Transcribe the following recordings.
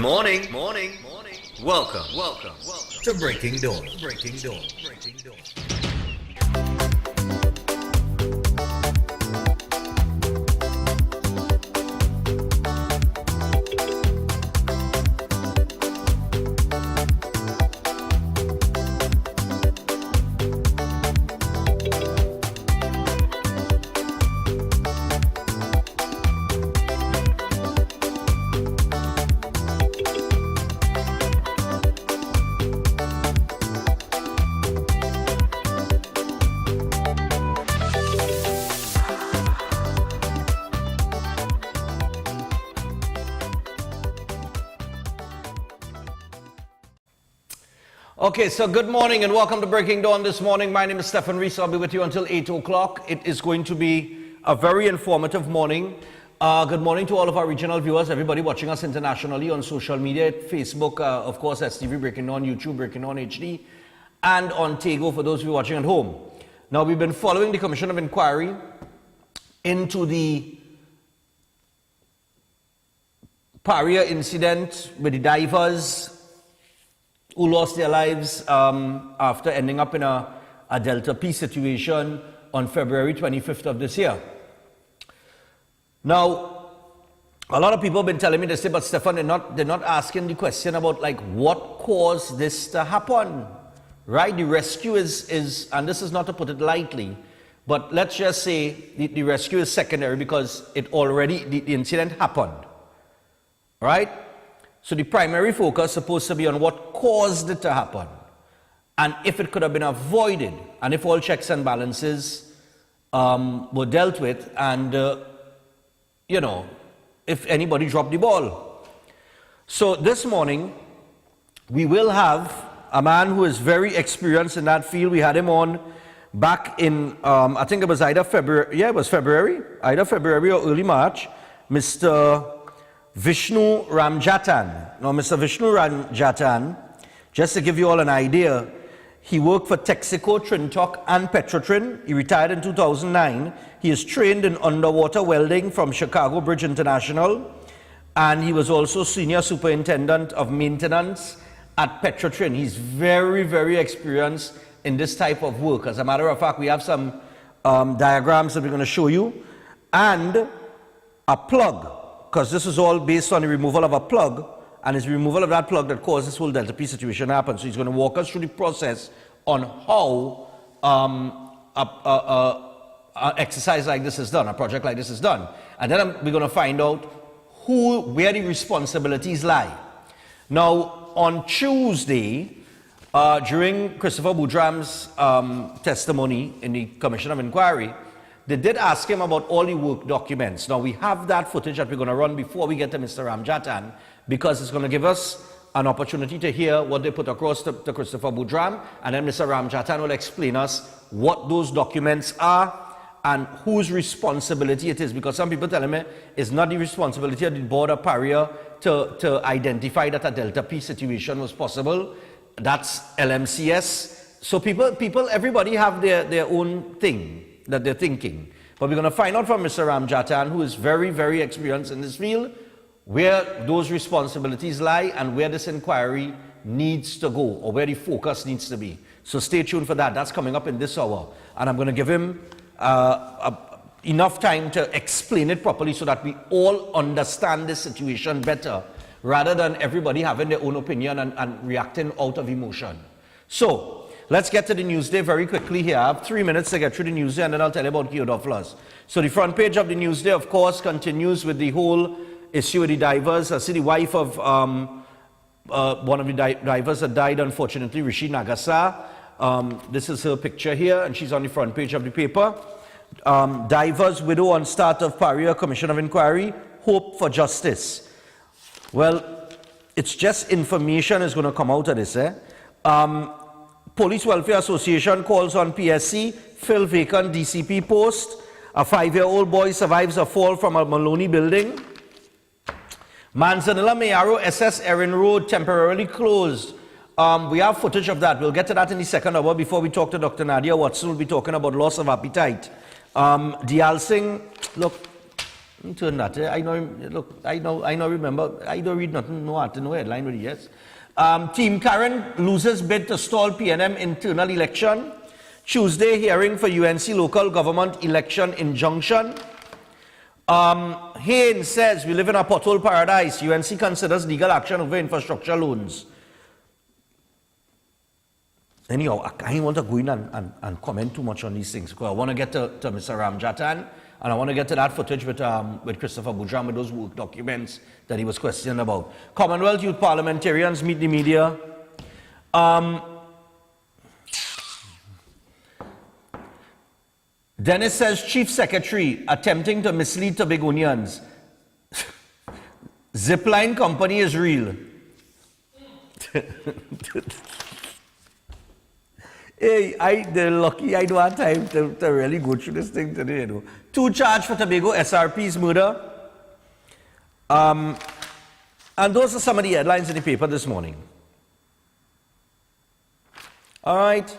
Morning. Welcome to Breaking Dawn. Okay, so good morning and welcome to Breaking Dawn this morning. My name is Stephan Reis. I'll be with you until 8 o'clock. It is going to be a very informative morning. Good morning to all of our regional viewers, everybody watching us internationally on social media, Facebook, of course, STV Breaking Dawn, YouTube Breaking Dawn HD, and on Tego for those of you watching at home. Now, we've been following the Commission of Inquiry into the Paria incident with the divers who lost their lives after ending up in a Delta P situation on February 25th of this year. Now, a lot of people have been telling me, they say, but Stephan, they're not asking the question about like what caused this to happen, right? The rescue is, and this is not to put it lightly, but let's just say the rescue is secondary because the incident happened, right? So the primary focus is supposed to be on what caused it to happen and if it could have been avoided and if all checks and balances were dealt with and, if anybody dropped the ball. So this morning, we will have a man who is very experienced in that field. We had him on back in, I think it was either February, either February or early March, Mr. Vishnu Ramjatan. Now, Mr. Vishnu Ramjatan, just to give you all an idea, he worked for Texaco, Trintoc, and Petrotrin. He retired in 2009. He is trained in underwater welding from Chicago Bridge International, and he was also Senior Superintendent of Maintenance at Petrotrin. He's very, very experienced in this type of work. As a matter of fact, we have some diagrams that we're going to show you, and a plug, because this is all based on the removal of a plug, and it's the removal of that plug that caused this whole Delta P situation to happen. So he's going to walk us through the process on how an exercise like this is done, a project like this is done. And then we're going to find out where the responsibilities lie. Now, on Tuesday, during Christopher Boudram's testimony in the Commission of Inquiry, they did ask him about all the work documents. Now, we have that footage that we're going to run before we get to Mr. Ramjatan, because it's going to give us an opportunity to hear what they put across to Christopher Boudram, and then Mr. Ramjatan will explain us what those documents are and whose responsibility it is, because some people tell me it's not the responsibility of the Board of Paria to identify that a Delta P situation was possible. That's LMCS. So everybody have their own thing that they're thinking. But we're going to find out from Mr. Ramjatan, who is very, very experienced in this field, where those responsibilities lie and where this inquiry needs to go, or where the focus needs to be. So stay tuned for that. That's coming up in this hour. And I'm going to give him enough time to explain it properly so that we all understand the situation better, rather than everybody having their own opinion and reacting out of emotion. So, let's get to the Newsday very quickly here. I have 3 minutes to get through the Newsday, and then I'll tell you about Geodoflas. So the front page of the Newsday, of course, continues with the whole issue with the divers. I see the wife of one of the divers that died, unfortunately, Rishi Nagasa. This is her picture here, and she's on the front page of the paper. Divers widow on start of Paria Commission of Inquiry, hope for justice. Well, it's just information is going to come out of this. Police Welfare Association calls on PSC, fill vacant DCP post. A 5-year-old boy survives a fall from a Maloney building. Manzanilla Mayaro SS Erin Road temporarily closed. We have footage of that. We'll get to that in the second hour. Before we talk to Dr. Nadia Watson, we'll be talking about loss of appetite. Dial Singh, look, Turn that. I know. Look, I know. Remember, I don't read nothing. No art, no headline. Really, yes. Team Karen loses bid to stall PNM internal election. Tuesday hearing for UNC local government election injunction. Haynes says we live in a pothole paradise. UNC considers legal action over infrastructure loans. Anyhow, I don't want to go in and comment too much on these things because I want to get to Mr. Ramjatan. And I want to get to that footage with Christopher Boudram with those work documents that he was questioned about. Commonwealth Youth Parliamentarians meet the media. Dennis says Chief Secretary attempting to mislead Tobagonians. Zipline company is real. Hey, they're lucky I don't have time to really go through this thing today, you know. 2 charged for Tobago SRP's murder. And those are some of the headlines in the paper this morning. All right.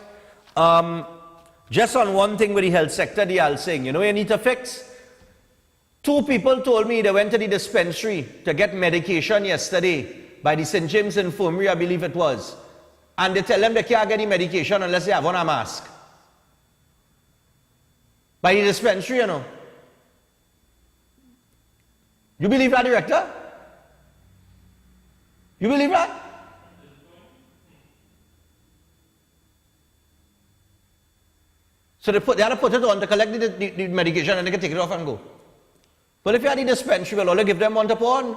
Just on one thing with the health sector, the Alsing, you know, you need to fix. 2 people told me they went to the dispensary to get medication yesterday by the St. James Infirmary, I believe it was. And they tell them they can't get the medication unless they have on a mask. By the dispensary, you know. You believe that, Director? You believe that? So they had to put it on to collect the medication and they can take it off and go. But if you had the dispensary, we'll only give them one to put on.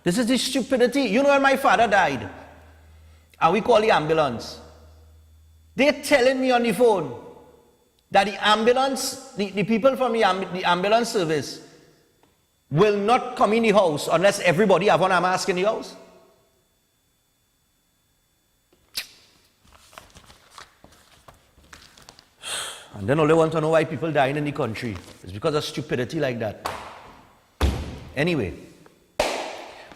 This is the stupidity. You know when my father died, and we call the ambulance. They're telling me on the phone that the ambulance, the people from the ambulance service will not come in the house unless everybody have on a mask in the house. And then all they want to know why people dying in the country. It's because of stupidity like that. Anyway.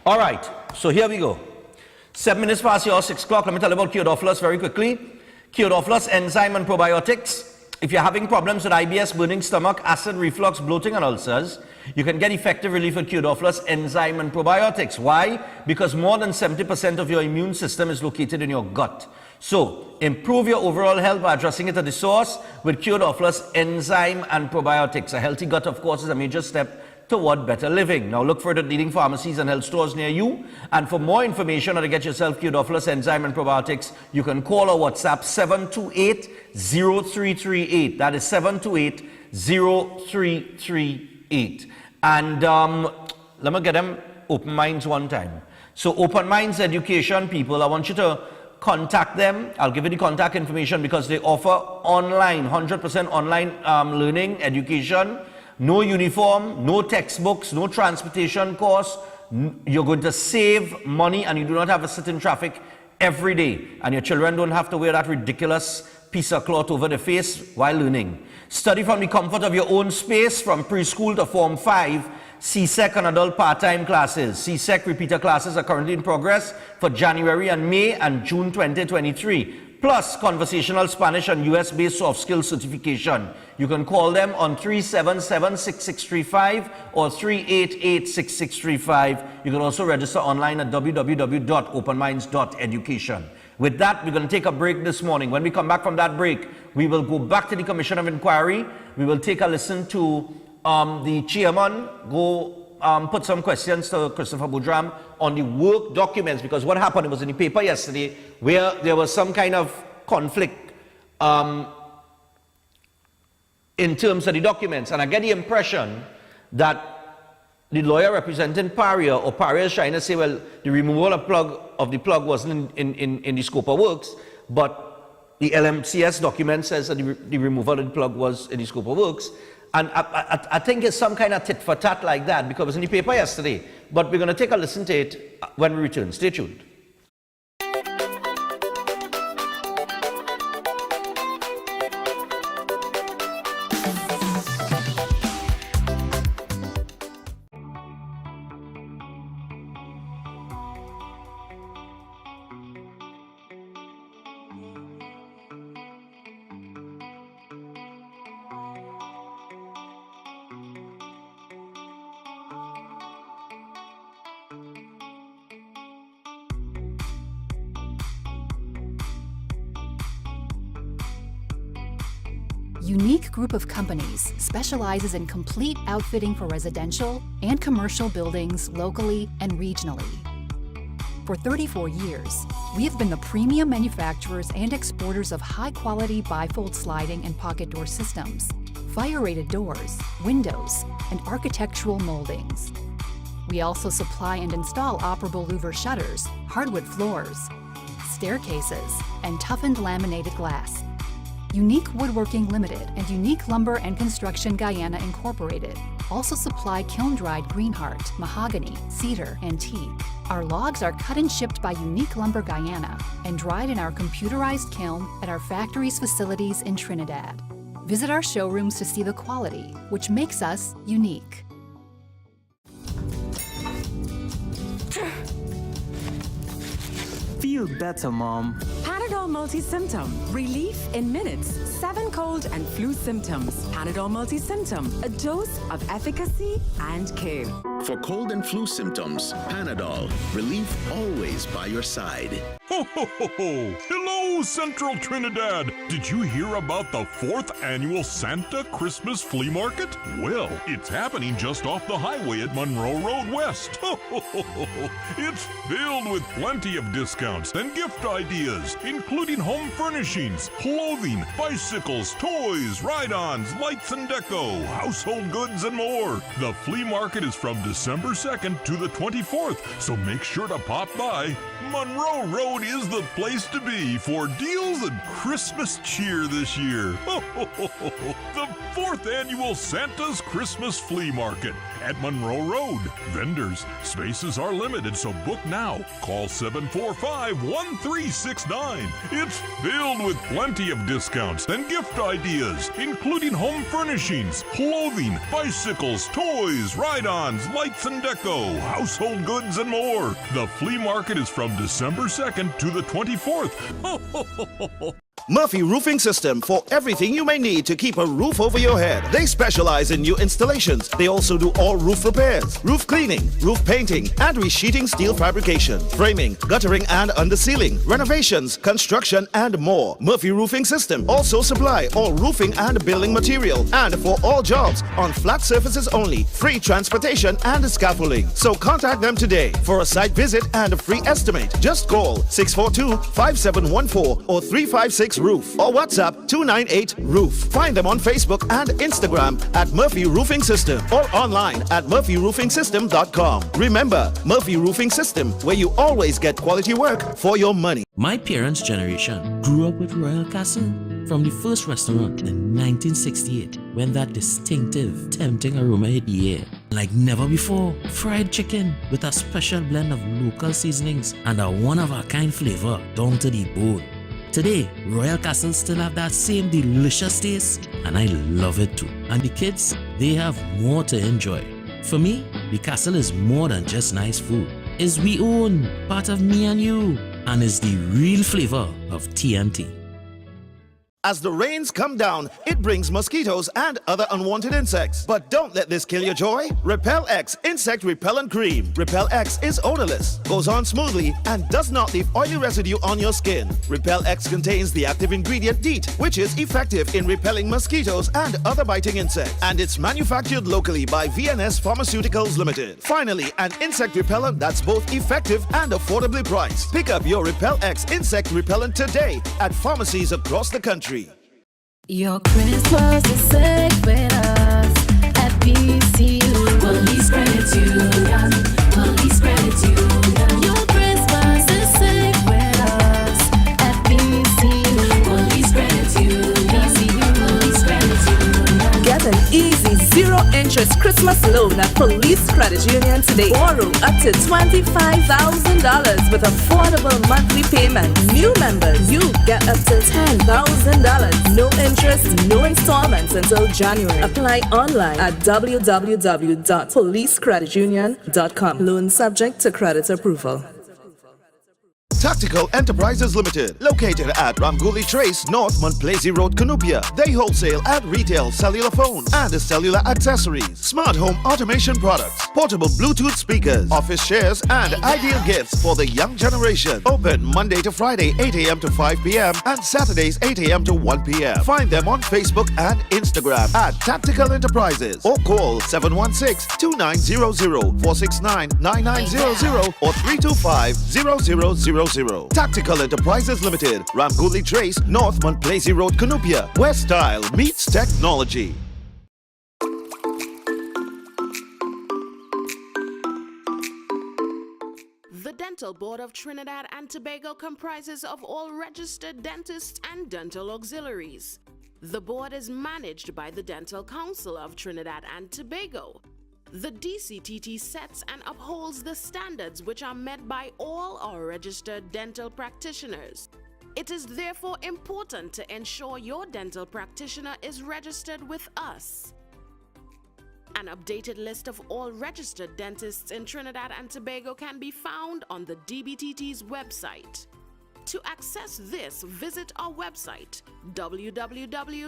All right, so here we go. 7 minutes past your 6 o'clock. Let me tell you about Curedoflus very quickly. Curedoflus enzyme and probiotics. If you're having problems with IBS, burning stomach, acid reflux, bloating and ulcers, you can get effective relief with Curedoflus enzyme and probiotics. Why? Because more than 70% of your immune system is located in your gut. So, improve your overall health by addressing it at the source with Curedoflus enzyme and probiotics. A healthy gut, of course, is a major step toward better living. Now look for the leading pharmacies and health stores near you. And for more information or to get yourself Curedoflus enzyme and probiotics, you can call or WhatsApp 728-0338. That is 728-0338. And let me get them Open Minds one time. So Open Minds Education people, I want you to contact them. I'll give you the contact information because they offer online, 100% online learning, education. No uniform, no textbooks, no transportation costs. You're going to save money and you do not have to sit in traffic every day. And your children don't have to wear that ridiculous piece of cloth over the face while learning. Study from the comfort of your own space from preschool to Form 5. CSEC and adult part-time classes. CSEC repeater classes are currently in progress for January and May and June 2023. Plus conversational Spanish and US-based soft skills certification. You can call them on 377-6635 or 388-6635. You can also register online at www.openminds.education. With that, we're going to take a break this morning. When we come back from that break, we will go back to the Commission of Inquiry. We will take a listen to the chairman, put some questions to Christopher Boudram on the work documents, because what happened, it was in the paper yesterday where there was some kind of conflict in terms of the documents, and I get the impression that the lawyer representing Paria, or Paria is trying to say, well, the removal of the plug wasn't in the scope of works, but the LMCS document says that the removal of the plug was in the scope of works. And I think it's some kind of tit for tat like that, because it was in the paper yesterday. But we're going to take a listen to it when we return. Stay tuned. Unique Group of Companies specializes in complete outfitting for residential and commercial buildings locally and regionally. For 34 years, we have been the premium manufacturers and exporters of high-quality bifold sliding and pocket door systems, fire-rated doors, windows, and architectural moldings. We also supply and install operable louver shutters, hardwood floors, staircases, and toughened laminated glass. Unique Woodworking Limited and Unique Lumber and Construction Guyana Incorporated also supply kiln-dried greenheart, mahogany, cedar, and teak. Our logs are cut and shipped by Unique Lumber Guyana and dried in our computerized kiln at our factory's facilities in Trinidad. Visit our showrooms to see the quality, which makes us unique. Feel better, Mom. Panadol Multi-Symptom. Relief in minutes. 7 cold and flu symptoms. Panadol Multi-Symptom. A dose of efficacy and care. For cold and flu symptoms, Panadol. Relief always by your side. Ho, ho, ho, ho! Hello, Central Trinidad! Did you hear about the 4th annual Santa Christmas Flea Market? Well, it's happening just off the highway at Monroe Road West. Ho, ho, ho, ho. It's filled with plenty of discounts and gift ideas, including home furnishings, clothing, bicycles, toys, ride-ons, lights and deco, household goods, and more. The flea market is from December 2nd to the 24th, so make sure to pop by. Monroe Road is the place to be for deals and Christmas cheer this year. The 4th annual Santa's Christmas Flea Market at Monroe Road. Vendors, spaces are limited, so book now. Call 745-1369. It's filled with plenty of discounts and gift ideas, including home furnishings, clothing, bicycles, toys, ride-ons, lights and deco, household goods, and more. The flea market is from December 2nd to the 24th. Murphy Roofing System for everything you may need to keep a roof over your head. They specialize in new installations. They also do all roof repairs, roof cleaning, roof painting, and resheeting steel fabrication, framing, guttering and undersealing, renovations, construction, and more. Murphy Roofing System also supply all roofing and building material, and for all jobs on flat surfaces only, free transportation and scaffolding. So contact them today for a site visit and a free estimate. Just call 642-5714 or 356 Roof or WhatsApp 298-ROOF. Find them on Facebook and Instagram at Murphy Roofing System or online at murphyroofingsystem.com. Remember, Murphy Roofing System, where you always get quality work for your money. My parents' generation grew up with Royal Castle. From the first restaurant in 1968, when that distinctive, tempting aroma hit the air. Like never before, fried chicken with a special blend of local seasonings and a one-of-a-kind flavor down to the bone. Today, Royal Castle still have that same delicious taste, and I love it too. And the kids, they have more to enjoy. For me, the Castle is more than just nice food. It's we own, part of me and you, and is the real flavor of TNT. As the rains come down, it brings mosquitoes and other unwanted insects. But don't let this kill your joy. Repel X Insect Repellent Cream. Repel X is odorless, goes on smoothly, and does not leave oily residue on your skin. Repel X contains the active ingredient DEET, which is effective in repelling mosquitoes and other biting insects. And it's manufactured locally by VNS Pharmaceuticals Limited. Finally, an insect repellent that's both effective and affordably priced. Pick up your Repel X Insect Repellent today at pharmacies across the country. Your Christmas is safe with us at PCU. Police Credit Union. Police Credit Union. Your Christmas is safe with us at PCU. Police Credit Union. Police Credit Union. Get an easy zero-interest Christmas loan at Police Credit Union today. Borrow up to $25,000 with affordable monthly payments. New members, you get up to $10,000. No interest, no installments until January. Apply online at www.policecreditunion.com. Loan subject to credit approval. Tactical Enterprises Limited, located at Ramguli Trace, North Montplaisir Road, Cunupia. They wholesale and retail cellular phones and cellular accessories, smart home automation products, portable Bluetooth speakers, office chairs, and ideal gifts for the young generation. Open Monday to Friday, 8 a.m. to 5 p.m. and Saturdays, 8 a.m. to 1 p.m. Find them on Facebook and Instagram at Tactical Enterprises or call 716-2900, 469-9900 or 325-0000. Tactical Enterprises Limited, Ramguli Trace, North Montplaisir Road, Cunupia, where style meets technology. The Dental Board of Trinidad and Tobago comprises of all registered dentists and dental auxiliaries. The board is managed by the Dental Council of Trinidad and Tobago. The DCTT sets and upholds the standards which are met by all our registered dental practitioners. It is therefore important to ensure your dental practitioner is registered with us. An updated list of all registered dentists in Trinidad and Tobago can be found on the DBTT's website. To access this, visit our website www.dctt.org.tt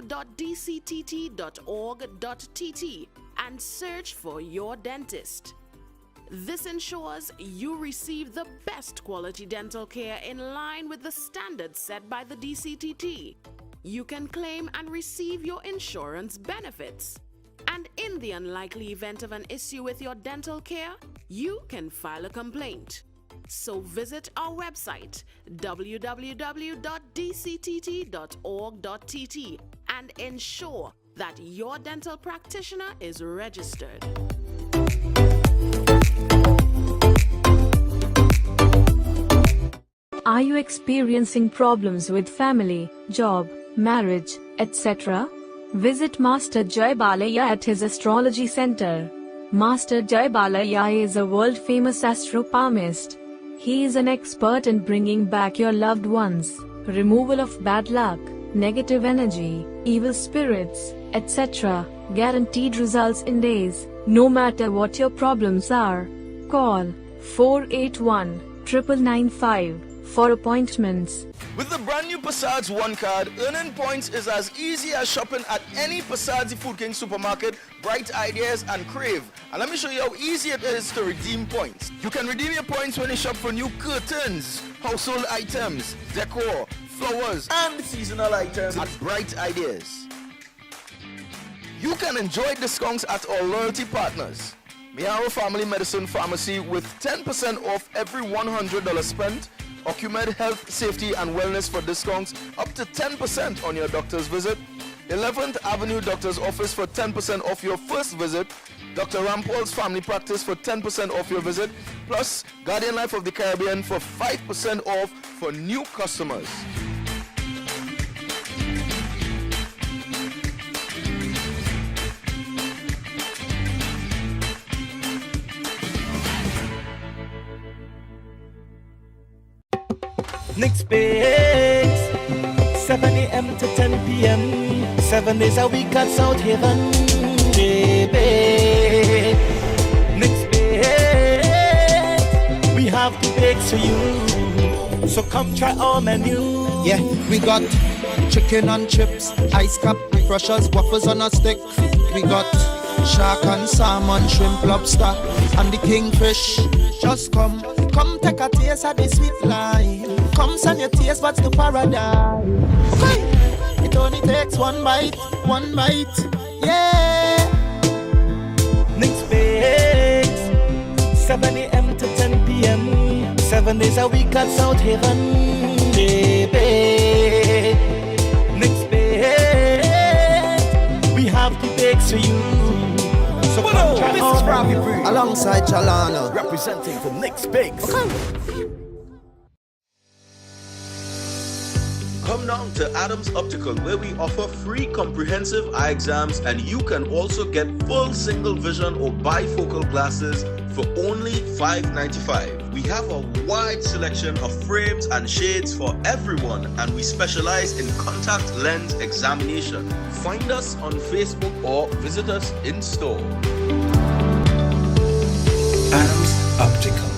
and search for your dentist. This ensures you receive the best quality dental care in line with the standards set by the DCTT. You can claim and receive your insurance benefits. And in the unlikely event of an issue with your dental care, you can file a complaint. So visit our website www.dctt.org.tt and ensure that your dental practitioner is registered. Are you experiencing problems with family, job, marriage, etc.? Visit Master Jai Balaya at his astrology center. Master Jai Balaya is a world-famous astro-palmist. He is an expert in bringing back your loved ones, removal of bad luck, negative energy, evil spirits, etc. Guaranteed results in days, no matter what your problems are. Call 481-9995 for appointments. With the brand new Passage One card, earning points is as easy as shopping at any Passage Food King supermarket, Bright Ideas and Crave. And let me show you how easy it is to redeem points. You can redeem your points when you shop for new curtains, household items, decor, flowers, and seasonal items at Bright Ideas. You can enjoy discounts at our loyalty partners. Miaro Family Medicine Pharmacy with 10% off every $100 spent. Ocumed Health, Safety and Wellness for discounts up to 10% on your doctor's visit. 11th Avenue Doctor's Office for 10% off your first visit. Dr. Rampol's Family Practice for 10% off your visit. Plus Guardian Life of the Caribbean for 5% off for new customers. Next Bakes, 7 a.m. to 10 p.m. 7 days a week at South Haven. Baby, Next Bakes, we have the bakes for you. So come try our menu. Yeah, we got chicken and chips, ice cap, crushers, waffles on a stick. We got shark and salmon, shrimp, lobster, and the kingfish. Just come take a taste of the sweet life. Come send your taste buds to paradise. Okay, it only takes one bite, yeah. Next Bakes, 7 a.m. to 10 p.m. 7 days a week at South Haven. Baby, Next Bakes, we have the bakes for you. So come try this is Ravi Free alongside Chalana, representing for Next Bakes. Okay. Come down to Adams Optical, where we offer free comprehensive eye exams, and you can also get full single vision or bifocal glasses for only $5.95. We have a wide selection of frames and shades for everyone, and we specialize in contact lens examination. Find us on Facebook or visit us in store. Adams Optical.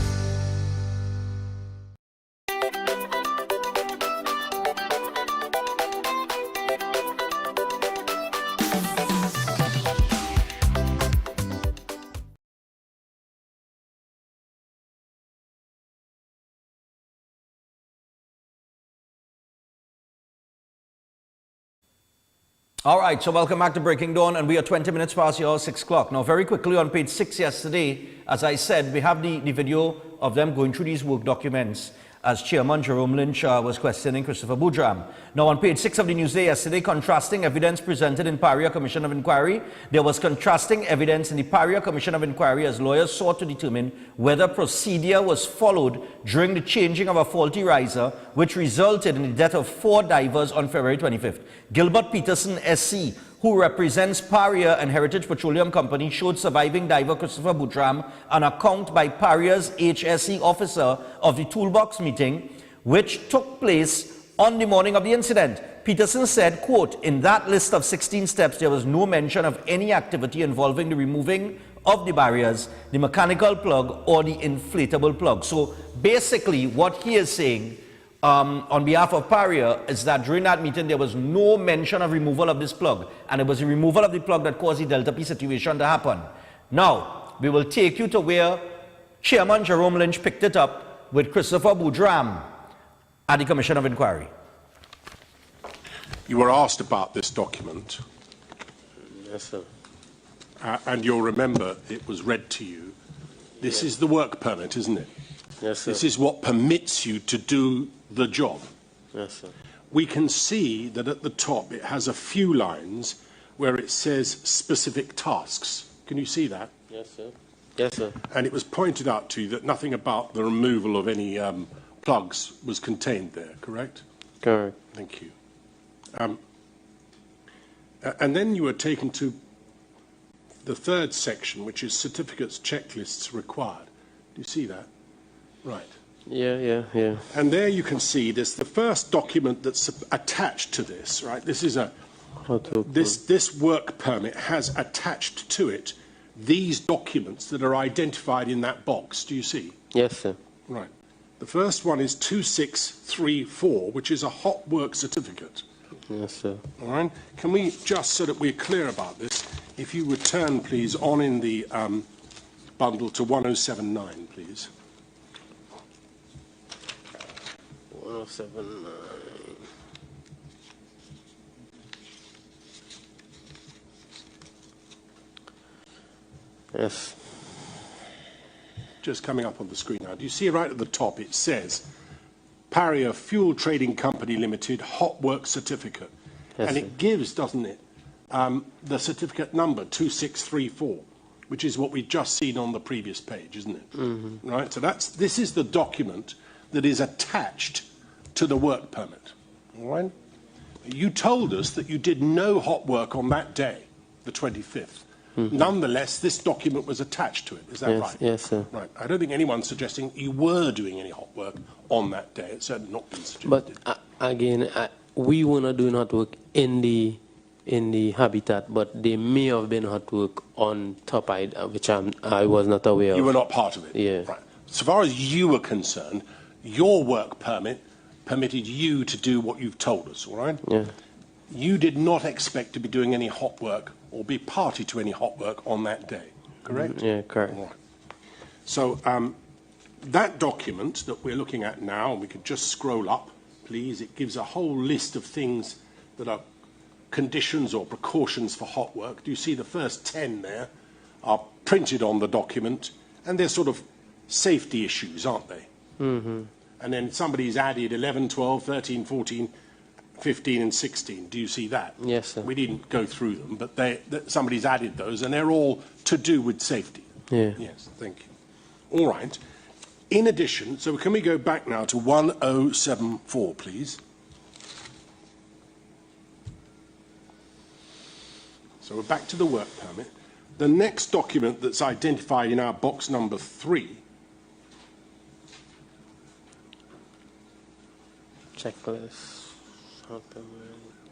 All right, so welcome back to Breaking Dawn, and we are 20 minutes past your 6 o'clock. Now, very quickly on page 6 yesterday, as I said, we have the video of them going through these work documents as Chairman Jerome Lynch was questioning Christopher Boudram. Now, on page 6 of the Newsday yesterday, contrasting evidence presented in Paria Commission of Inquiry. There was contrasting evidence in the Paria Commission of Inquiry as lawyers sought to determine whether procedure was followed during the changing of a faulty riser, which resulted in the death of 4 divers on February 25th. Gilbert Peterson, SC, who represents Paria and Heritage Petroleum Company, showed surviving diver Christopher Boudram an account by Paria's HSE officer of the toolbox meeting, which took place on the morning of the incident. Peterson said, quote, in that list of 16 steps, there was no mention of any activity involving the removing of the barriers, the mechanical plug, or the inflatable plug. So basically, what he is saying on behalf of Paria is that during that meeting there was no mention of removal of this plug, and it was the removal of the plug that caused the Delta P situation to happen. Now, we will take you to where Chairman Jerome Lynch picked it up with Christopher Boudram at the Commission of Inquiry. You were asked about this document. Yes, sir. And you'll remember it was read to you. This is the work permit, isn't it? Yes, sir. This is what permits you to do the job. Yes, sir. We can see that at the top it has a few lines where it says specific tasks. Can you see that? Yes, sir. Yes, sir. And it was pointed out to you that nothing about the removal of any plugs was contained there, correct? Correct. Thank you. And then you were taken to the third section, which is certificates, checklists required. Do you see that? Right. Yeah. And there you can see there's the first document that's attached to this, right? This is this work permit has attached to it these documents that are identified in that box. Do you see? Yes, sir. Right. The first one is 2634, which is a hot work certificate. Yes, sir. All right. Can we just, so that we're clear about this, if you return, please, on in the bundle to 1079, please. 1079. Yes. Just coming up on the screen now. Do you see right at the top it says Paria Fuel Trading Company Limited Hot Work Certificate. Yes, and sir. it gives, doesn't it, the certificate number 2634, which is what we've just seen on the previous page, isn't it? Mm-hmm. Right. So this is the document that is attached to the work permit. All right? You told us that you did no hot work on that day, the 25th. Mm-hmm. Nonetheless, this document was attached to it. Is that Yes, right? yes, sir. Right. I don't think anyone's suggesting you were doing any hot work on that day. It's certainly not been suggested. But again, we were not doing hot work in the habitat, but they may have been hot work on top, which I was not aware of. You were not part of it? Yeah. Right. So far as you were concerned, your work permit permitted you to do what you've told us, all right? Yeah. You did not expect to be doing any hot work or be party to any hot work on that day, correct? Yeah, correct. All right. So that document that we're looking at now, and we could just scroll up, please, it gives a whole list of things that are conditions or precautions for hot work. Do you see the first 10 there are printed on the document, and they're sort of safety issues, aren't they? Mm-hmm. And then somebody's added 11, 12, 13, 14, 15 and 16. Do you see that? Yes, sir. We didn't go through them, but somebody's added those, and they're all to do with safety. Yeah. Yes, thank you. All right. In addition, so can we go back now to 1074, please? So we're back to the work permit. The next document that's identified in our box number 3 checklist.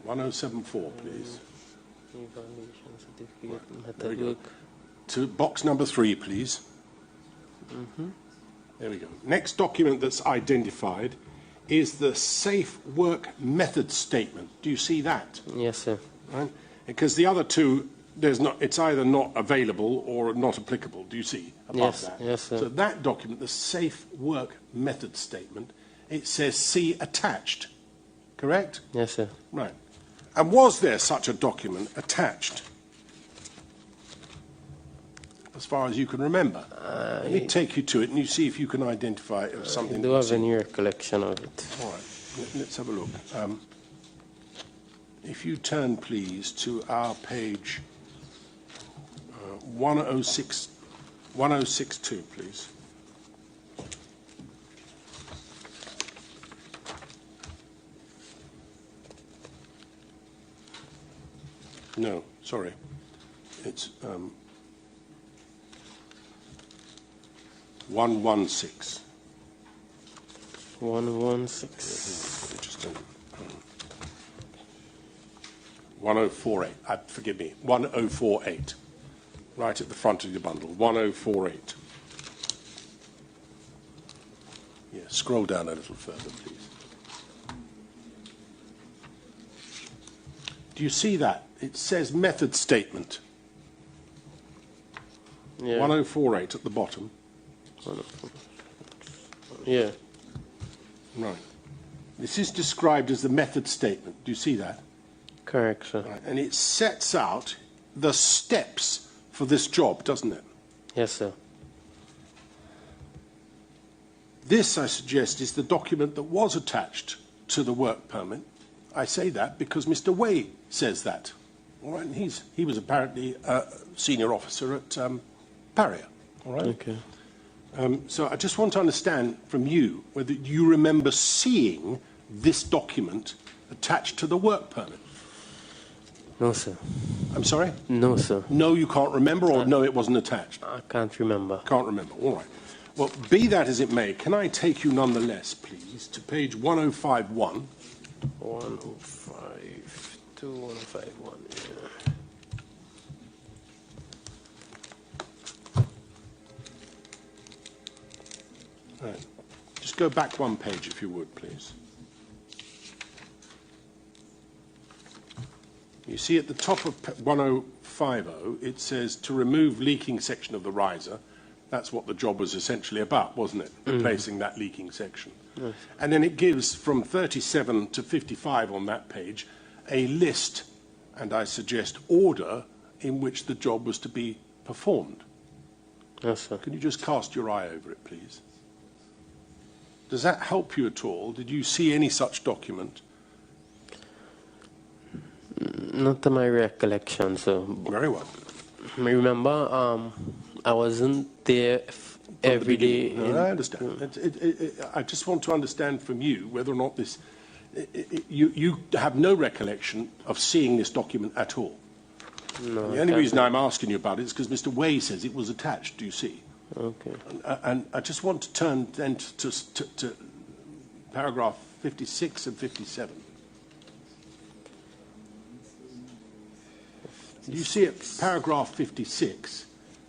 1074, please. Evaluation certificate, There we method go. work. To box number 3, please. Mm-hmm. There we go. Next document that's identified is the safe work method statement. Do you see that? Yes, sir. Right? Because the other two, it's either not available or not applicable. Do you see above Yes, that? yes, sir. So that document, the safe work method statement, it says see attached. Correct? Yes, sir. Right. And was there such a document attached? As far as you can remember. Let me take you to it and you see if you can identify it as something. I do have any recollection of it. All right, let's have a look. If you turn, please, to our page 1062, please. No, sorry. It's 116. 116. Just 1048. Forgive me. 1048. Right at the front of your bundle. 1048. Yeah, scroll down a little further, please. Do you see that? It says method statement. Yeah. 1048 at the bottom. Yeah. Right. This is described as the method statement. Do you see that? Correct, sir. Right. And it sets out the steps for this job, doesn't it? Yes, sir. This, I suggest, is the document that was attached to the work permit. I say that because Mr. Way says that. All right, and he was apparently a senior officer at Parrier. All right. Okay. So I just want to understand from you whether you remember seeing this document attached to the work permit. No, sir. I'm sorry? No, sir. No, you can't remember, or no, it wasn't attached? I can't remember. Can't remember. All right. Well, be that as it may, can I take you nonetheless, please, to page 1051? 1052, 1051, yeah. Right. Just go back one page, if you would, please. You see at the top of 1050, it says to remove leaking section of the riser. That's what the job was essentially about, wasn't it? Replacing that leaking section. Yes. And then it gives from 37 to 55 on that page a list, and I suggest order, in which the job was to be performed. Yes, sir. Can you just cast your eye over it, please? Does that help you at all? Did you see any such document? Not to my recollection, sir. Very well. I remember I wasn't there every day. No, I understand. I just want to understand from you whether or not this... You have no recollection of seeing this document at all. No. The only reason I'm asking you about it is because Mr. Way says it was attached, do you see? Okay. And I just want to turn then to paragraph 56 and 57. You see at paragraph 56,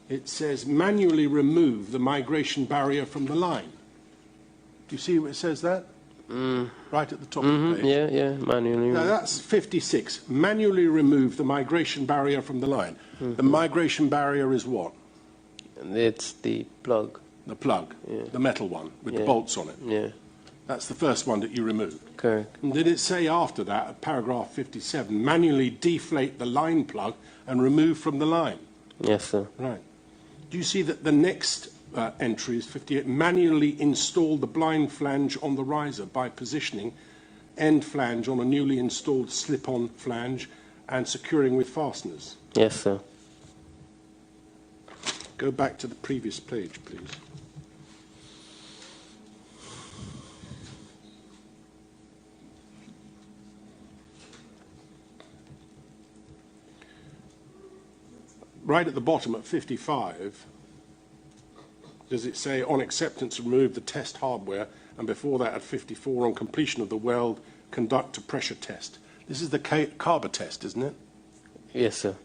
it says manually remove the migration barrier from the line. Do you see where it says that? Right at the top of the page. Yeah, manually. Now that's 56. Manually remove the migration barrier from the line. The migration barrier is what? It's the plug. The plug, the metal one with the bolts on it. Yeah. That's the first one that you removed. Correct. And did it say after that, at paragraph 57, manually deflate the line plug and remove from the line? Yes, sir. Right. Do you see that the next entry is 58? Manually install the blind flange on the riser by positioning end flange on a newly installed slip-on flange and securing with fasteners. Yes, sir. Go back to the previous page, please. Right at the bottom at 55, does it say on acceptance remove the test hardware, and before that at 54 on completion of the weld conduct a pressure test. This is the carber test, isn't it? Yes, sir.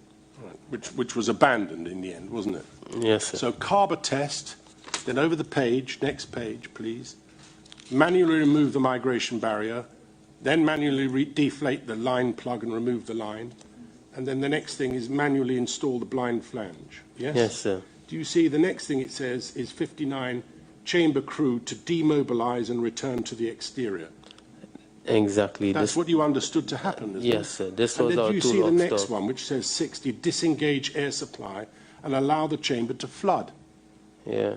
Right. Which was abandoned in the end, wasn't it? Yes, sir. So carber test, then over the page, next page, please. Manually remove the migration barrier, then manually deflate the line plug and remove the line. And then the next thing is manually install the blind flange. Yes? Yes, sir. Do you see the next thing it says is 59, chamber crew to demobilize and return to the exterior? Exactly. That's what you understood to happen, isn't it? Yes, sir. This And was then our do you see the toolbox next stock. one, which says 60, disengage air supply and allow the chamber to flood? Yeah.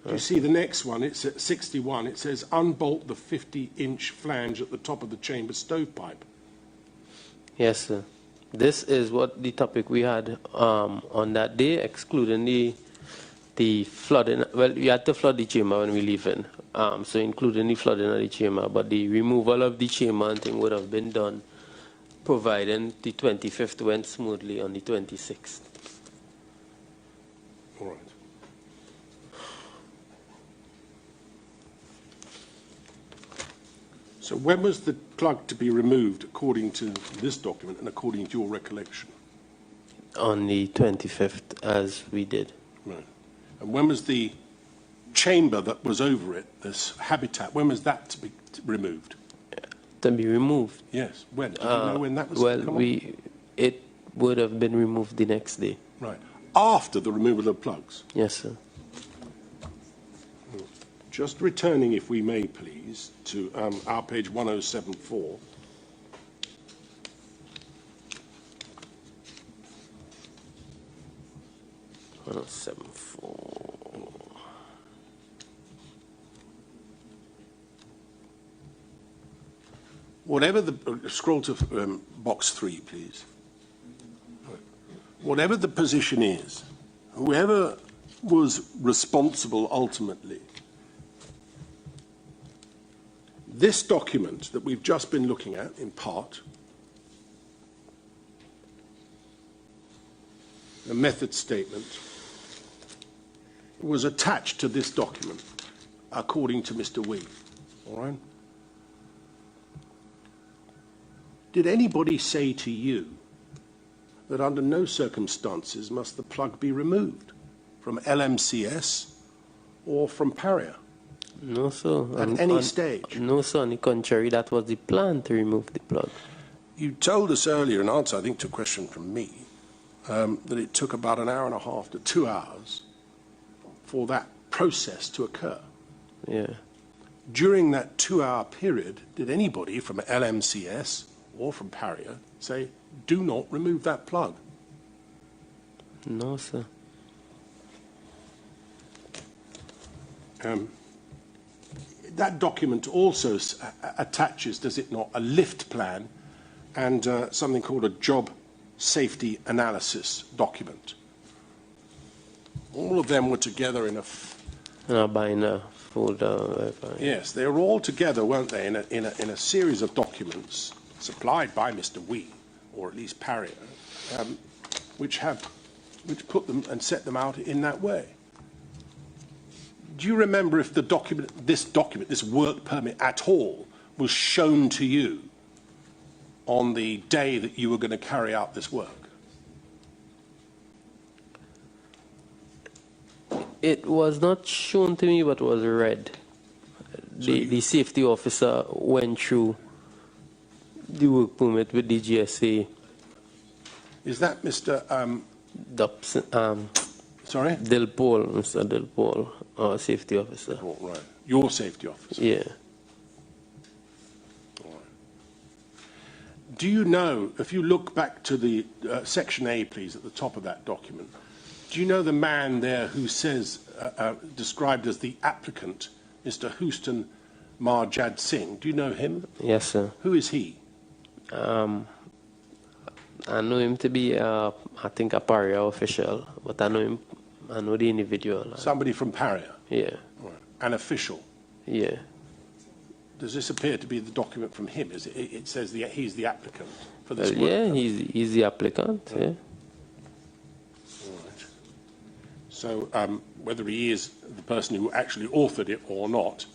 Do you see the next one? It's at 61. It says unbolt the 50-inch flange at the top of the chamber stovepipe. Yes, sir. This is what the topic we had on that day, excluding the flooding. Well, we had to flood the chamber when we leave in, so including the flooding of the chamber. But the removal of the chamber and thing would have been done, providing the 25th went smoothly on the 26th. All right. So when was the plug to be removed according to this document and according to your recollection? On the 25th, as we did. Right. And when was the chamber that was over it, this habitat, when was that to be removed? To be removed? Yes. When? Do you know when that was? Well, it would have been removed the next day. Right. After the removal of plugs? Yes, sir. Just returning, if we may, please, to our page 1074. Whatever the scroll to box 3, please. Whatever the position is, whoever was responsible ultimately, this document that we've just been looking at, in part, the method statement, was attached to this document, according to Mr. Wee. All right? Did anybody say to you that under no circumstances must the plug be removed from LMCS or from Paria? No, sir. At any stage? No, sir. On the contrary, that was the plan to remove the plug. You told us earlier, in answer, I think, to a question from me, that it took about an hour and a half to 2 hours for that process to occur. Yeah. During that 2-hour period, did anybody from LMCS or from Paria say, do not remove that plug? No, sir. That document also attaches, does it not, a lift plan and something called a job safety analysis document. All of them were together in a binder folder. Yes, they were all together, weren't they, in a series of documents supplied by Mr. Wee, or at least Paria, which put them and set them out in that way. Do you remember if this work permit at all, was shown to you on the day that you were going to carry out this work? It was not shown to me, but was read. The safety officer went through the work permit with the GSA. Is that Mr. Sorry? Delpole, Mr. Delpole, our safety officer. Oh, right. Your safety officer? Yeah. All right. Do you know, if you look back to the section A, please, at the top of that document, do you know the man there who says, described as the applicant, Mr. Houston Marjad Singh? Do you know him? Yes, sir. Who is he? I know him to be, I think, a Paria official, but I know the individual. Somebody from Paria? Yeah. Right. An official? Yeah. Does this appear to be the document from him? It says he's the applicant for this work? Yeah, he's the applicant, yeah. All right. So whether he is the person who actually authored it or not,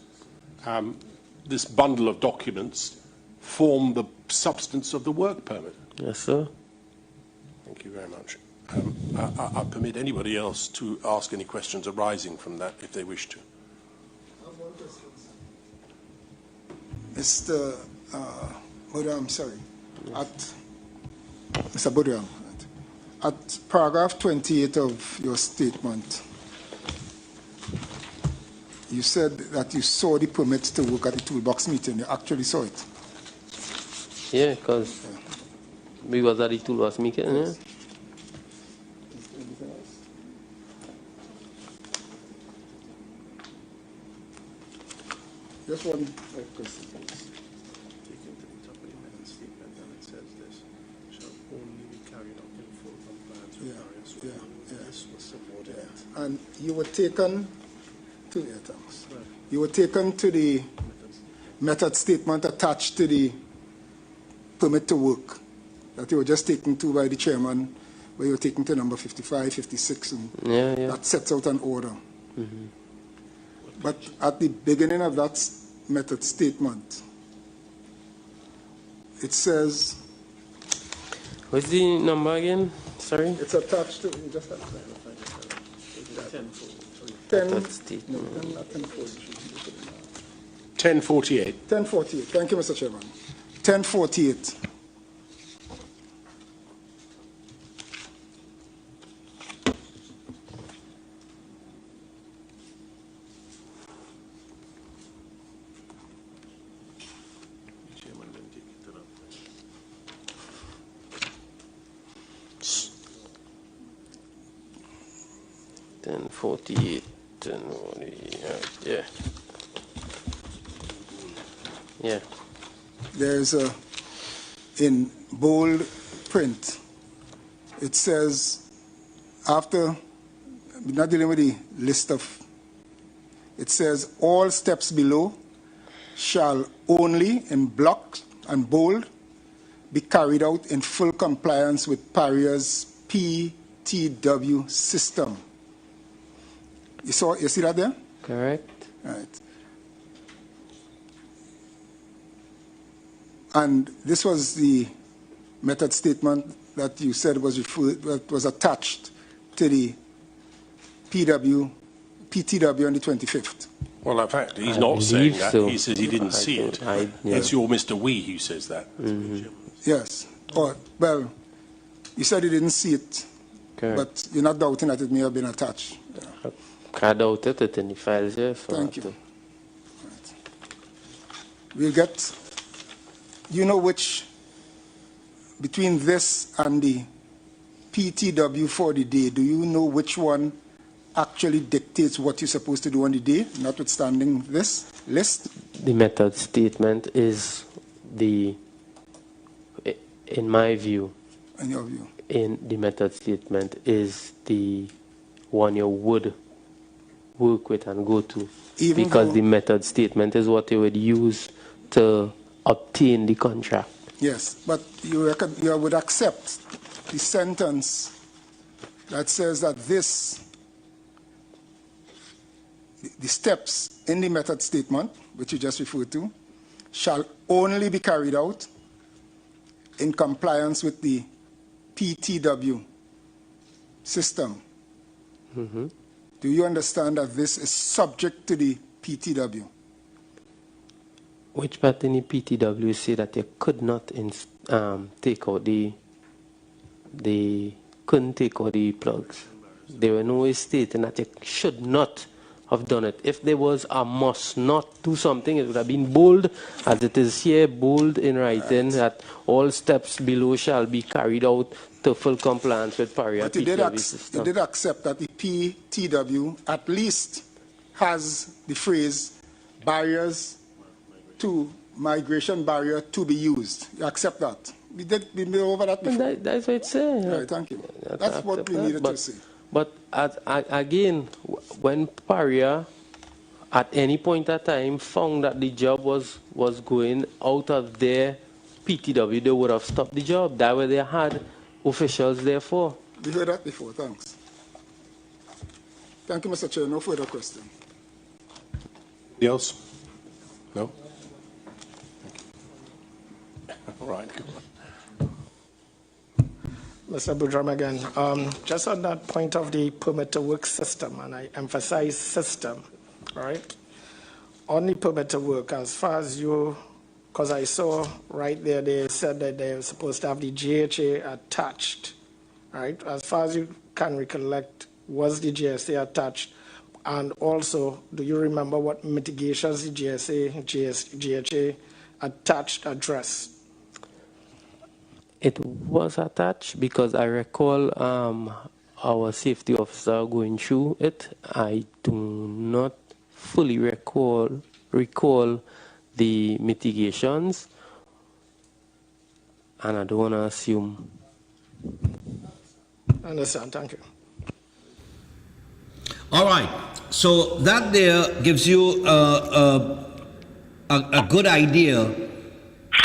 this bundle of documents form the substance of the work permit? Yes, sir. Thank you very much. I permit anybody else to ask any questions arising from that if they wish to. Mr. Budam, sorry. Mr. Budam, at paragraph 28 of your statement, you said that you saw the permit to work at the toolbox meeting. You actually saw it? Yeah, because that the tool was making, yeah. Just one question, please. Taken to the top of the method statement, and it says this shall only be carried out in full compliance with various rules. This was subordinate. And you were taken to You were taken to the method statement attached to the permit to work that you were just taken to by the chairman, where you were taken to number 55, 56, and that sets out an order. Mm-hmm. But at the beginning of that method statement, it says... What's the number again? Sorry? It's attached to... You just have to find it. 1048. 1048. Thank you, Mr. Chairman. 1048. Yeah. Yeah. There's a, in bold print, it says, after, we're not dealing with the list of, it says, all steps below shall only, in block and bold, be carried out in full compliance with PARIA's PTW system. You see that there? Correct. Right. And this was the method statement that you said was that was attached to the PTW on the 25th. Well, in fact, he's not saying that. He says he didn't see it. It's your Mr. Wee who says that. Mm-hmm. Yes. Or, well, you said you didn't see it, but you're not doubting that it may have been attached. I doubted it in the files here. So thank you. Right. We'll get, you know which, between this and the PTW for the day, do you know which one actually dictates what you're supposed to do on the day, notwithstanding this list? The method statement is the, in my view, in your view, in the method statement is the one you would work with and go to, even because the method statement is what you would use to obtain the contract. Yes, but you would accept the sentence that says that this, the steps in the method statement, which you just referred to, shall only be carried out in compliance with the PTW system. Mm-hmm. Do you understand that this is subject to the PTW? Which part in the PTW say that you could not take out couldn't take out the plugs? There were no way stating that you should not have done it. If there was a must not do something, it would have been bold, as it is here, bold in writing, that all steps below shall be carried out to full compliance with PARIA. But you did accept that the PTW at least has the phrase barriers to migration barrier to be used. You accept that? We did over that before. That's what it says. Right, thank you. That's what we needed to say. But again, when PARIA at any point in time found that the job was going out of their PTW, they would have stopped the job. That way they had officials there for. We heard that before, thanks. Thank you, Mr. Chair. No further question. Anybody else? No? All right. Mr. Boudram again. Just on that point of the permit to work system, and I emphasize system, right? On the permit to work, as far as you, because I saw right there, they said that they were supposed to have the GHA attached, right? As far as you can recollect, was the GSA attached? And also, do you remember what mitigations the GHA attached address? It was attached because I recall our safety officer going through it. I do not fully recall the mitigations, and I don't want to assume. Understand, thank you. All right, so that there gives you a good idea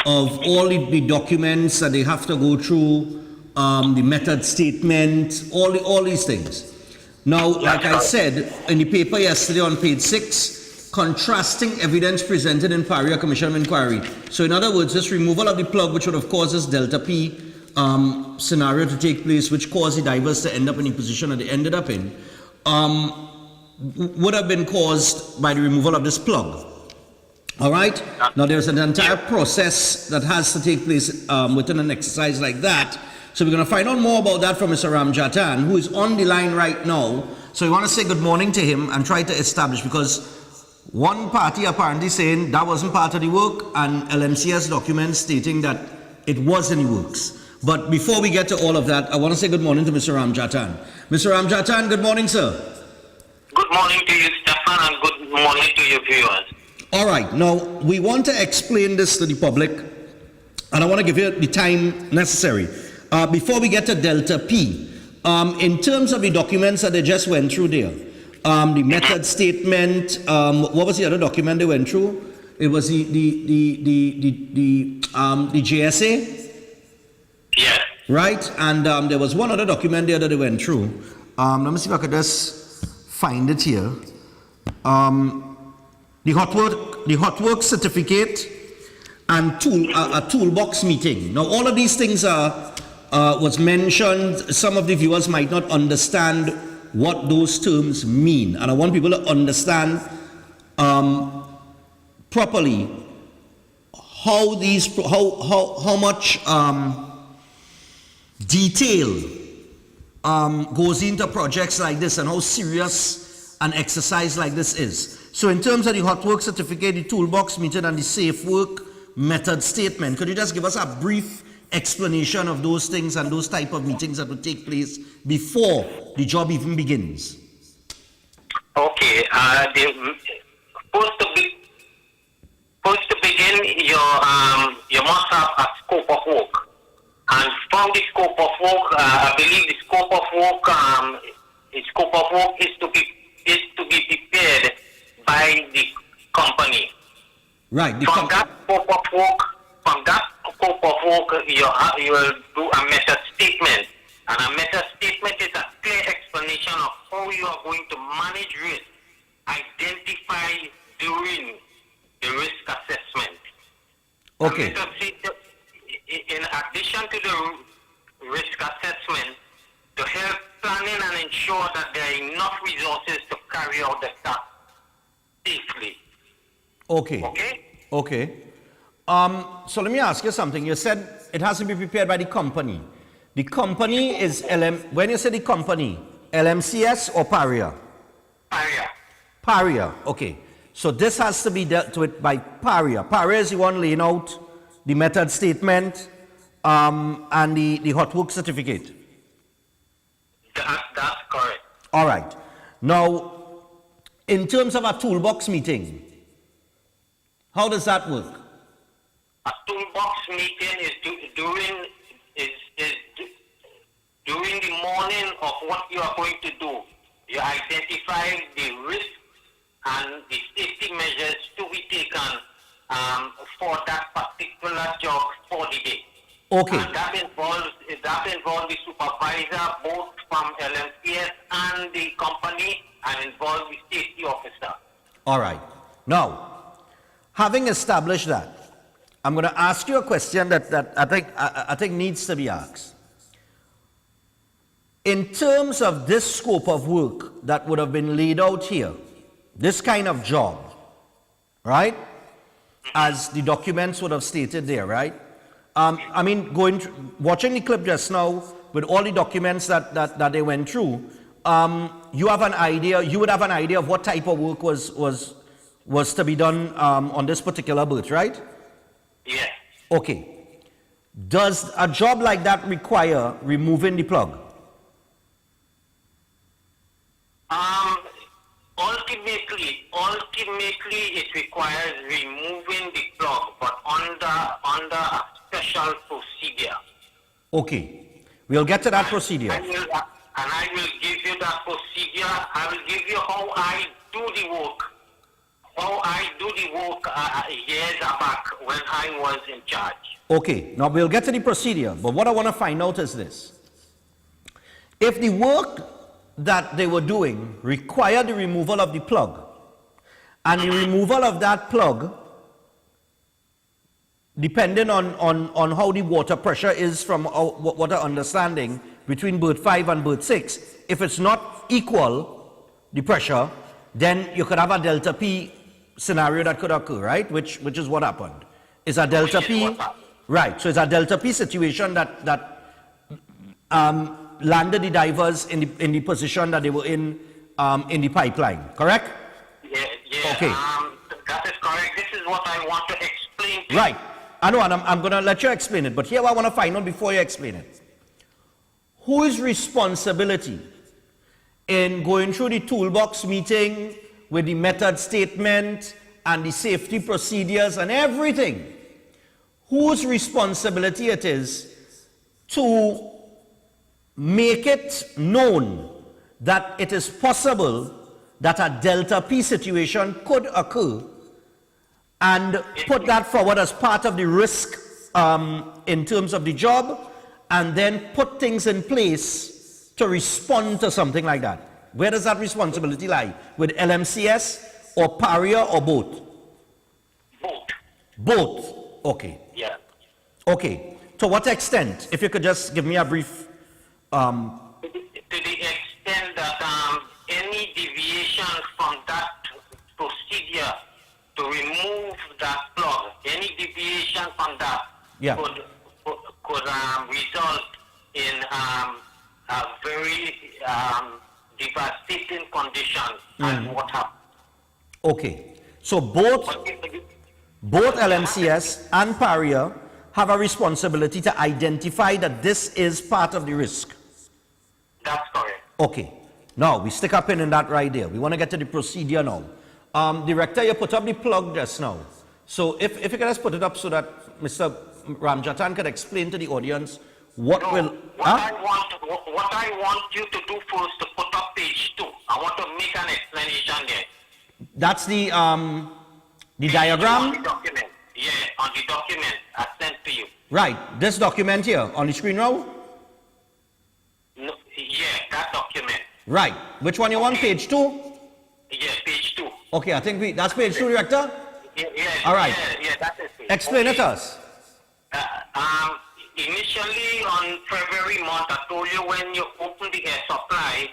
of all the documents that they have to go through, the method statement, all these things. Now, like I said in the paper yesterday on page 6, contrasting evidence presented in Paria Commission of Inquiry. So in other words, this removal of the plug, which would have caused this Delta P scenario to take place, which caused the divers to end up in the position that they ended up in, would have been caused by the removal of this plug. All right? Now, there's an entire process that has to take place within an exercise like that. So we're going to find out more about that from Mr. Ramjatan, who is on the line right now. So we want to say good morning to him and try to establish, because one party apparently saying that wasn't part of the work, and LMCS documents stating that it was in the works. But before we get to all of that, I want to say good morning to Mr. Ramjatan. Mr. Ramjatan, good morning, sir. Good morning to you, Stephan, and good morning to your viewers. All right, now we want to explain this to the public, and I want to give you the time necessary. Before we get to Delta P, in terms of the documents that they just went through there, the method statement, what was the other document they went through? It was the JSA? Yes. Right, and there was one other document there that they went through. Let me see if I could just find it here. The hot work certificate and a toolbox meeting. Now, all of these things was mentioned. Some of the viewers might not understand what those terms mean, and I want people to understand properly how much detail goes into projects like this, and how serious an exercise like this is. So in terms of the hot work certificate, the toolbox meeting, and the safe work method statement, could you just give us a brief explanation of those things and those type of meetings that would take place before the job even begins? Okay, first to begin, you must have a scope of work. And from the scope of work, I believe the scope of work is to be prepared by the company. Right. From that scope of work, you will do a method statement. And a method statement is a clear explanation of how you are going to manage risk, identify during the risk assessment. Okay. In addition to the risk assessment, to help planning and ensure that there are enough resources to carry out the task safely. Okay. So let me ask you something. You said it has to be prepared by the company. The company is when you say the company, LMCS or Paria? Paria, okay. So this has to be dealt with by Paria. Paria is the one laying out the method statement and the hot work certificate. That's correct. All right. Now, in terms of a toolbox meeting, how does that work? A toolbox meeting is during the morning of what you are going to do. You identify the risk and the safety measures to be taken for that particular job for the day. Okay. And that involves the supervisor, both from LMCS and the company, and involves the safety officer. All right. Now, having established that, I'm going to ask you a question that I think needs to be asked. In terms of this scope of work that would have been laid out here, this kind of job, right? As the documents would have stated there, right? I mean, watching the clip just now with all the documents that they went through, you would have an idea of what type of work was to be done on this particular boat, right? Yes. Okay. Does a job like that require removing the plug? Ultimately, it requires removing the plug, but under a special procedure. Okay, we'll get to that procedure. I will give you that procedure. I will give you how I do the work. Years back when I was in charge. Okay, now we'll get to the procedure, but what I want to find out is this. If the work that they were doing required the removal of the plug, and the removal of that plug, depending on how the water pressure is from what I'm understanding, between berth 5 and berth 6, if it's not equal, the pressure, then you could have a delta P scenario that could occur, right? Which is what happened. It's a delta P, right? So it's a delta P situation that landed the divers in the position that they were in the pipeline, correct? Yeah. Okay. That is correct. This is what I want to explain to Right. I know, and I'm going to let you explain it, but here I want to find out before you explain it. Whose responsibility in going through the toolbox meeting with the method statement and the safety procedures and everything, whose responsibility it is to make it known that it is possible that a delta P situation could occur, and put that forward as part of the risk in terms of the job, and then put things in place to respond to something like that? Where does that responsibility lie? With LMCS or PARIA or both? Both. Okay. Yeah. Okay. To what extent? If you could just give me a brief... To the extent that any deviation from that procedure to remove that plug, any deviation from that could result in a very devastating condition and what happened. Okay. So both LMCS and PARIA have a responsibility to identify that this is part of the risk. That's correct. Okay. Now, we stick a pin in that right there. We want to get to the procedure now. Director, you put up the plug just now. So if you can just put it up so that Mr. Ramjatan could explain to the audience what I want you to do first to put up page 2. I want to make an explanation there. That's the diagram? On the document. Yeah, on the document I sent to you. Right. This document here on the screen now? No, yeah, that document. Right. Which one you want? Page 2? Yeah, page 2. Okay, I think that's page 2, Director? Yeah, all right. Yeah, that is it. Explain it to us. Initially on February month, I told you when you open the air supply,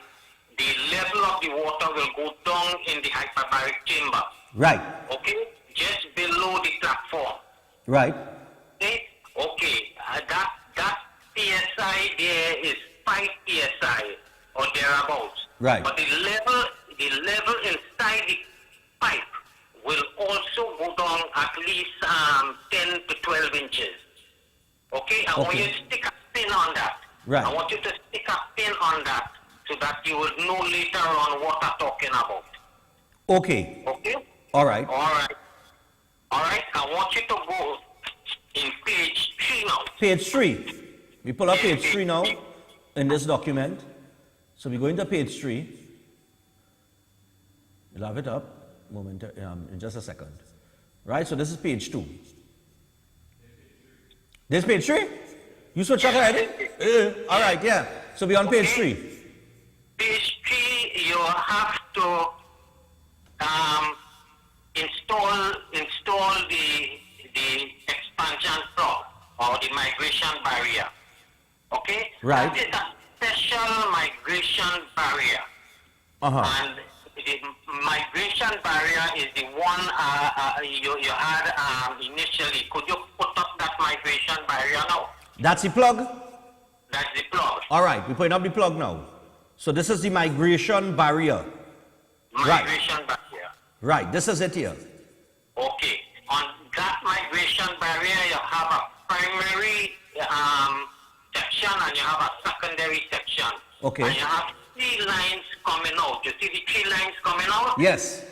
the level of the water will go down in the hyperbaric chamber. Right. Okay? Just below the platform. Right. Okay. That PSI there is 5 PSI or thereabouts. Right. But the level inside the pipe will also go down at least 10 to 12 inches. Okay? I want you to stick a pin on that. Right. I want you to stick a pin on that so that you will know later on what I'm talking about. Okay. Okay? All right. All right. All right. I want you to go in page 3 now. Page 3. We pull up page 3 now in this document. So we go into page 3. We'll have it up in just a second. Right? So this is page 2. This page 3? You switch out already? All right, yeah. So we're on page 3. Page 3, you have to install the expansion plug or the migration barrier. Okay? Right. That is a special migration barrier. And the migration barrier is the one you had initially. Could you put up that migration barrier now? That's the plug? That's the plug. All right, we're putting up the plug now. So this is the migration barrier. Migration barrier. Right, this is it here. Okay. On that migration barrier, you have a primary section and you have a secondary section. Okay. And you have 3 lines coming out. You see the 3 lines coming out? Yes.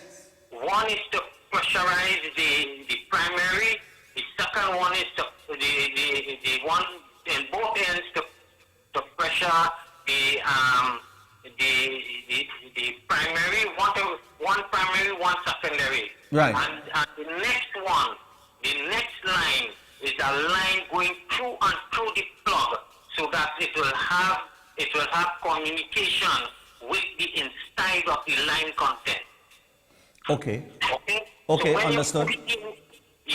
One is to pressurize the primary. The second one is to the one in both ends to pressure the primary. One primary, one secondary. Right. And the next one, the next line is a line going through and through the plug, so that it will have communication with the inside of the line content. Okay. Okay. Okay, so when understood.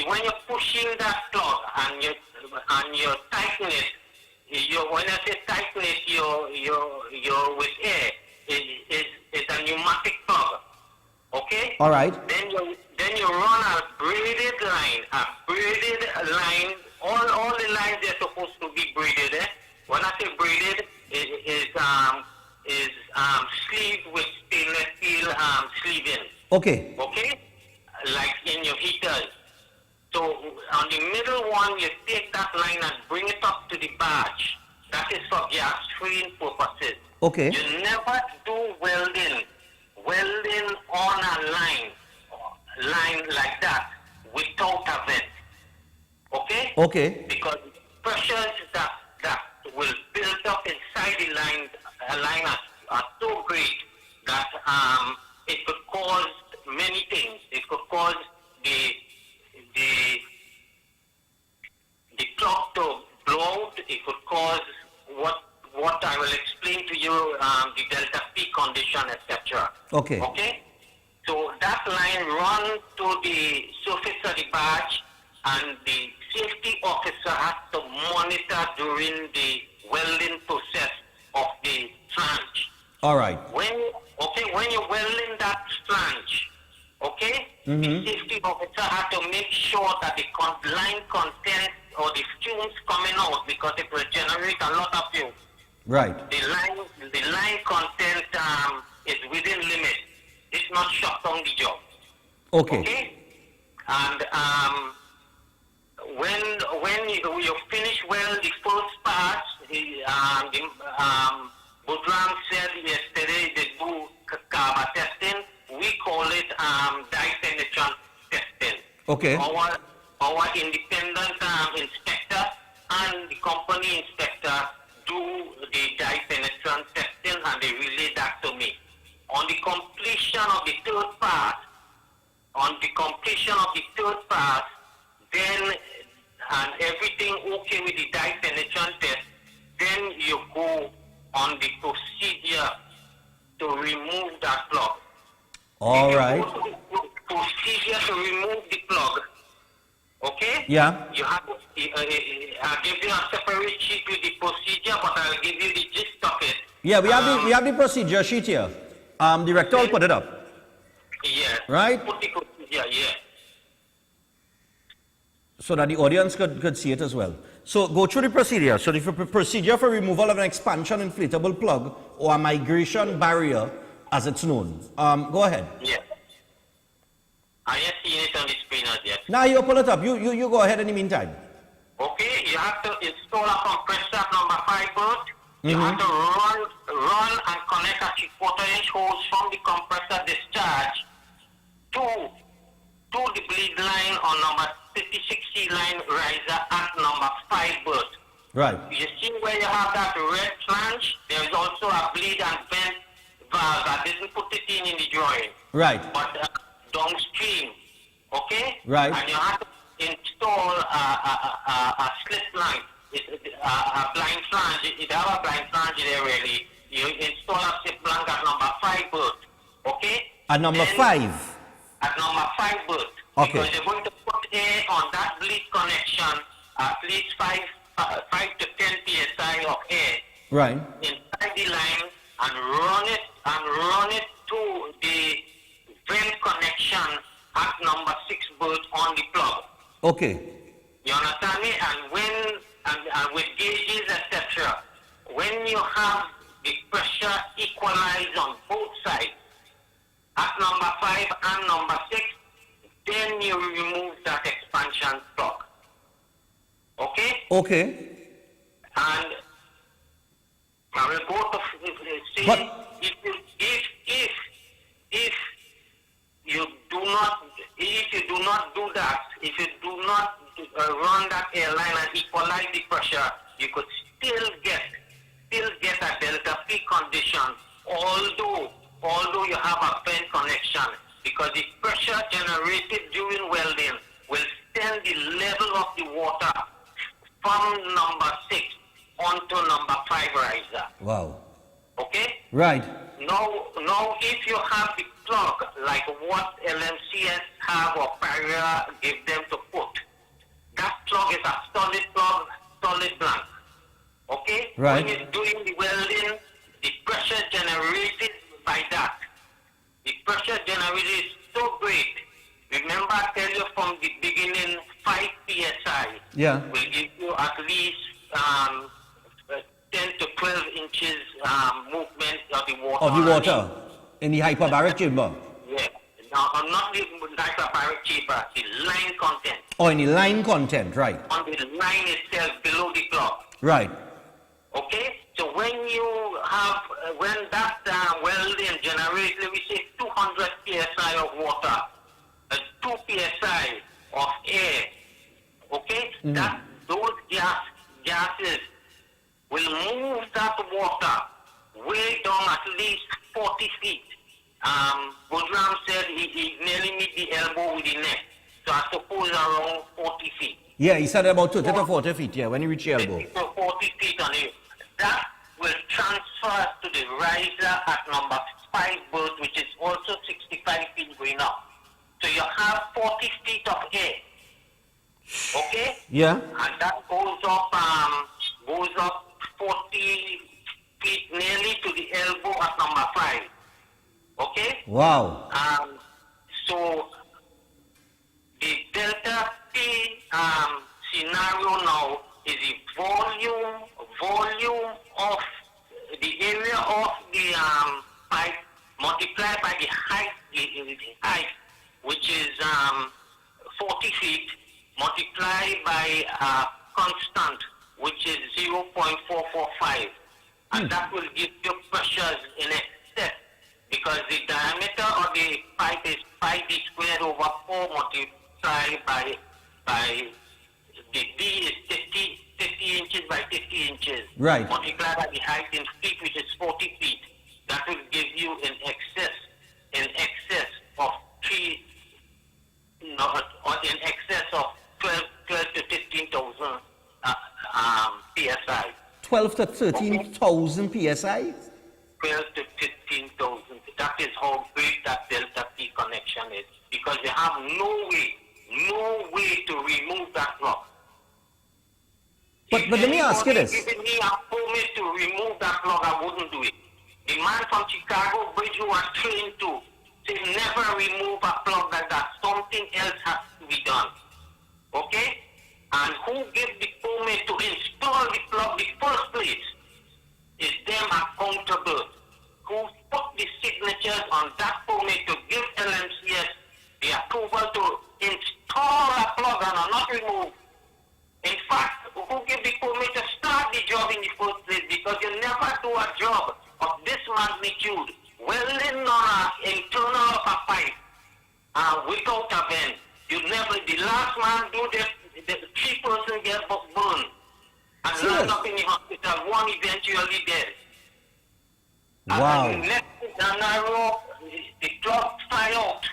When you're pushing that plug and you tighten it, when I say tighten it, you're with air. It's a pneumatic plug. Okay. All right. Then you run a braided line. All the lines are supposed to be braided. When I say braided, is sleeved with stainless steel sleeving. Okay. Okay? Like in your heaters. So on the middle one, you take that line and bring it up to the barge. That is for gas freeing purposes. Okay. You never do welding on a line like that without a vent. Okay? Okay. Because pressures that will build up inside the line are so great that it could cause many things. It could cause the plug to blow out. It could cause what I will explain to you, the delta P condition, etc. Okay. Okay? So that line runs to the surface of the barge, and the safety officer has to monitor during the welding process of the flange. All right. When you're welding that flange, okay, Mm-hmm. the safety officer has to make sure that the line content or the fumes coming out, because it will generate a lot of fumes. Right. The line content is within limit. It's not shut down the job. Okay. And when you finish well the first pass, Budram said yesterday they do Kaba testing. We call it dye penetration testing. Okay. Our independent inspector and the company inspector do the dye penetration testing, and they relay that to me. On the completion of the third pass, then and everything okay with the dye penetration test, then you go on the procedure to remove that plug. All right. Procedure to remove the plug. Okay? Yeah. You have to, I'll give you a separate sheet with the procedure, but I'll give you the gist of it. Yeah, we have the procedure sheet here. Director will put it up. Yeah. Right? Put the procedure, yeah. So that the audience could see it as well. So go through the procedure. So the procedure for removal of an expansion inflatable plug or a migration barrier, as it's known. Go ahead. Yeah. I have seen it on the screen as yet. Now you pull it up. You go ahead in the meantime. Okay, you have to install a compressor number 5 bolt. You Mhm. have to run and connect a 3/4-inch hose from the compressor discharge to the bleed line on number 56C line riser at number 5 bolt. Right. You see where you have that red flange? There is also a bleed and vent valve. I didn't put it in the drawing. Right. But downstream, okay? Right. And you have to install a slit line, a blind flange. If you have a blind flange there really, you install a slit flange at number 5 bolt, okay? At number Then 5. At number 5 bolt. Okay. Because you're going to put air on that bleed connection, at least 5 to 10 psi of air Right. inside the line, and run it to the vent connection at number 6 bolt on the plug. Okay. You understand me? And with gauges, etc., when you have the pressure equalized on both sides, at number 5 and number 6, then you remove that expansion plug. Okay? Okay. If you do not do that, if you do not run that airline and equalize the pressure, you could still get a delta P condition, although you have a vent connection, because the pressure generated during welding will send the level of the water from number 6 onto number 5 riser. Wow. Okay? Right. Now, if you have the plug, like what LMCS have or Barrier give them to put, that plug is a solid plug, solid blank. Okay? Right. When you're doing the welding, the pressure generated by that, the pressure generated is so great. Remember, I tell you from the beginning, 5 psi will give you at least 10 to 12 inches movement of the water. Of the water in the hyperbaric chamber. Yeah. Now, not the hyperbaric chamber, the line content. Oh, in the line content, right. On the line itself, below the plug. Right. Okay? So when you have, when that welding generates, let me say 200 psi of water, 2 psi of air, okay? That those gases will move that water way down at least 40 feet. Goodram said he nearly meet the elbow with the neck. So I suppose around 40 feet. Yeah, he said about 30 to 40 feet, yeah, when you reach the elbow. 40 feet on it. That will transfer to the riser at number 5 berth, which is also 65 feet going up. So you have 40 feet of air. Okay? Yeah. And that goes up 40 feet nearly to the elbow at number 5. Okay? Wow. So the delta P scenario now is the volume of the area of the pipe multiplied by the height, which is 40 feet, multiplied by a constant, which is 0.445. And that will give you pressures in excess, because the diameter of the pipe is 5d squared over 4 multiplied by the D is 50 inches by 50 inches. Right. Multiplied by the height in feet, which is 40 feet. That will give you in excess of 12 to 15,000 psi. 12 to 13,000 psi? 12 to 15,000. That is how big that delta P connection is, because you have no way to remove that block. But let me ask you this. If anybody giving me a permit to remove that plug, I wouldn't do it. The man from Chicago Bridge who was trained to say never remove a plug like that. Something else has to be done. Okay? And who gave the permit to install the plug in the first place is them accountable. Who put the signatures on that permit to give LMCS the approval to install a plug and not remove. In fact, who gave the permit to start the job in the first place, because you never do a job of this magnitude, welding on an internal of a pipe without a vent. You never, the last man do this, the 3 person get burned and land up in the hospital, 1 eventually dead. Wow. And next scenario, the plug fly out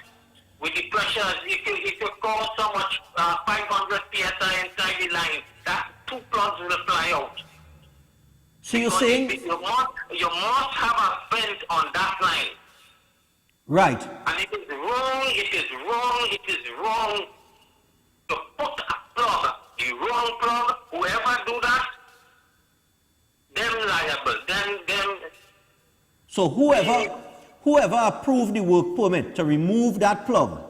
with the pressures. If you call so much 500 psi inside the line, that 2 plugs will fly out. So you're Because saying... you must have a vent on that line. Right. And it is wrong to put a plug, the wrong plug, whoever do that, them liable, them. So whoever approved the work permit to remove that plug,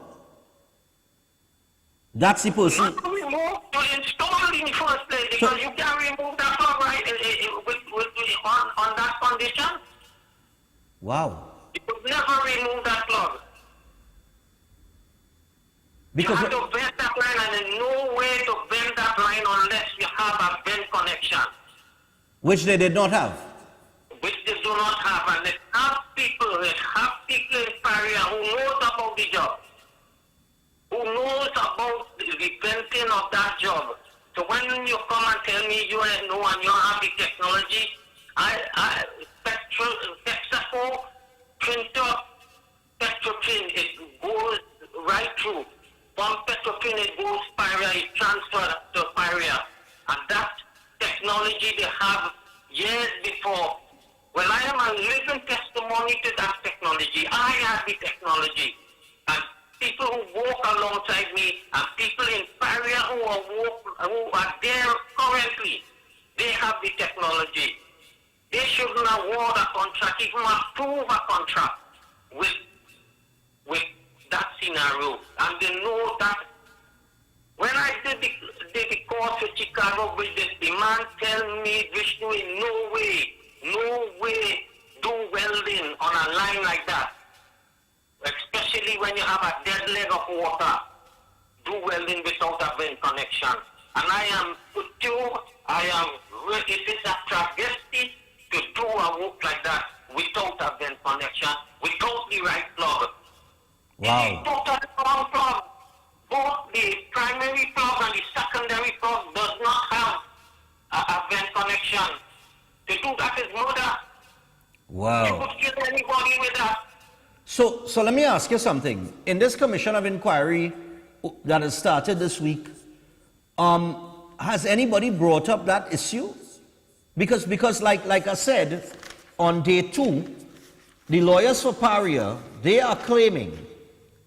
that's the person... Not to remove, to install in the first place, because you can remove that plug right on that condition. Wow. You could never remove that plug. Because you have to vent that line, and there's no way to vent that line unless you have a vent connection. which they did not have. Which they do not have, and they have people in Paria who knows about the job, who knows about the venting of that job. So when you come and tell me you ain't know and you have the technology, Texaco, printer, Petrotrin, it goes right through. From Petrotrin it goes Pyria, it transfers to Pyria. And that technology they have years before. Well, I am a living testimony to that technology. I have the technology. And people who walk alongside me and people in Pyria who are there currently, they have the technology. They shouldn't award a contract, even approve a contract with that scenario. And they know that when I did the course with Chicago with the man tell me, Vishnu, in no way do welding on a line like that. Especially when you have a dead leg of water. Do welding without a vent connection. And I am with you, it is a travesty to do a work like that without a vent connection, without the right plug. Wow. It is totally wrong plug. Both the primary plug and the secondary plug does not have a vent connection. To do that is murder. Wow. You could kill anybody with that. So let me ask you something. In this commission of inquiry that has started this week, has anybody brought up that issue? Because like I said, on day 2, the lawyers for Paria, they are claiming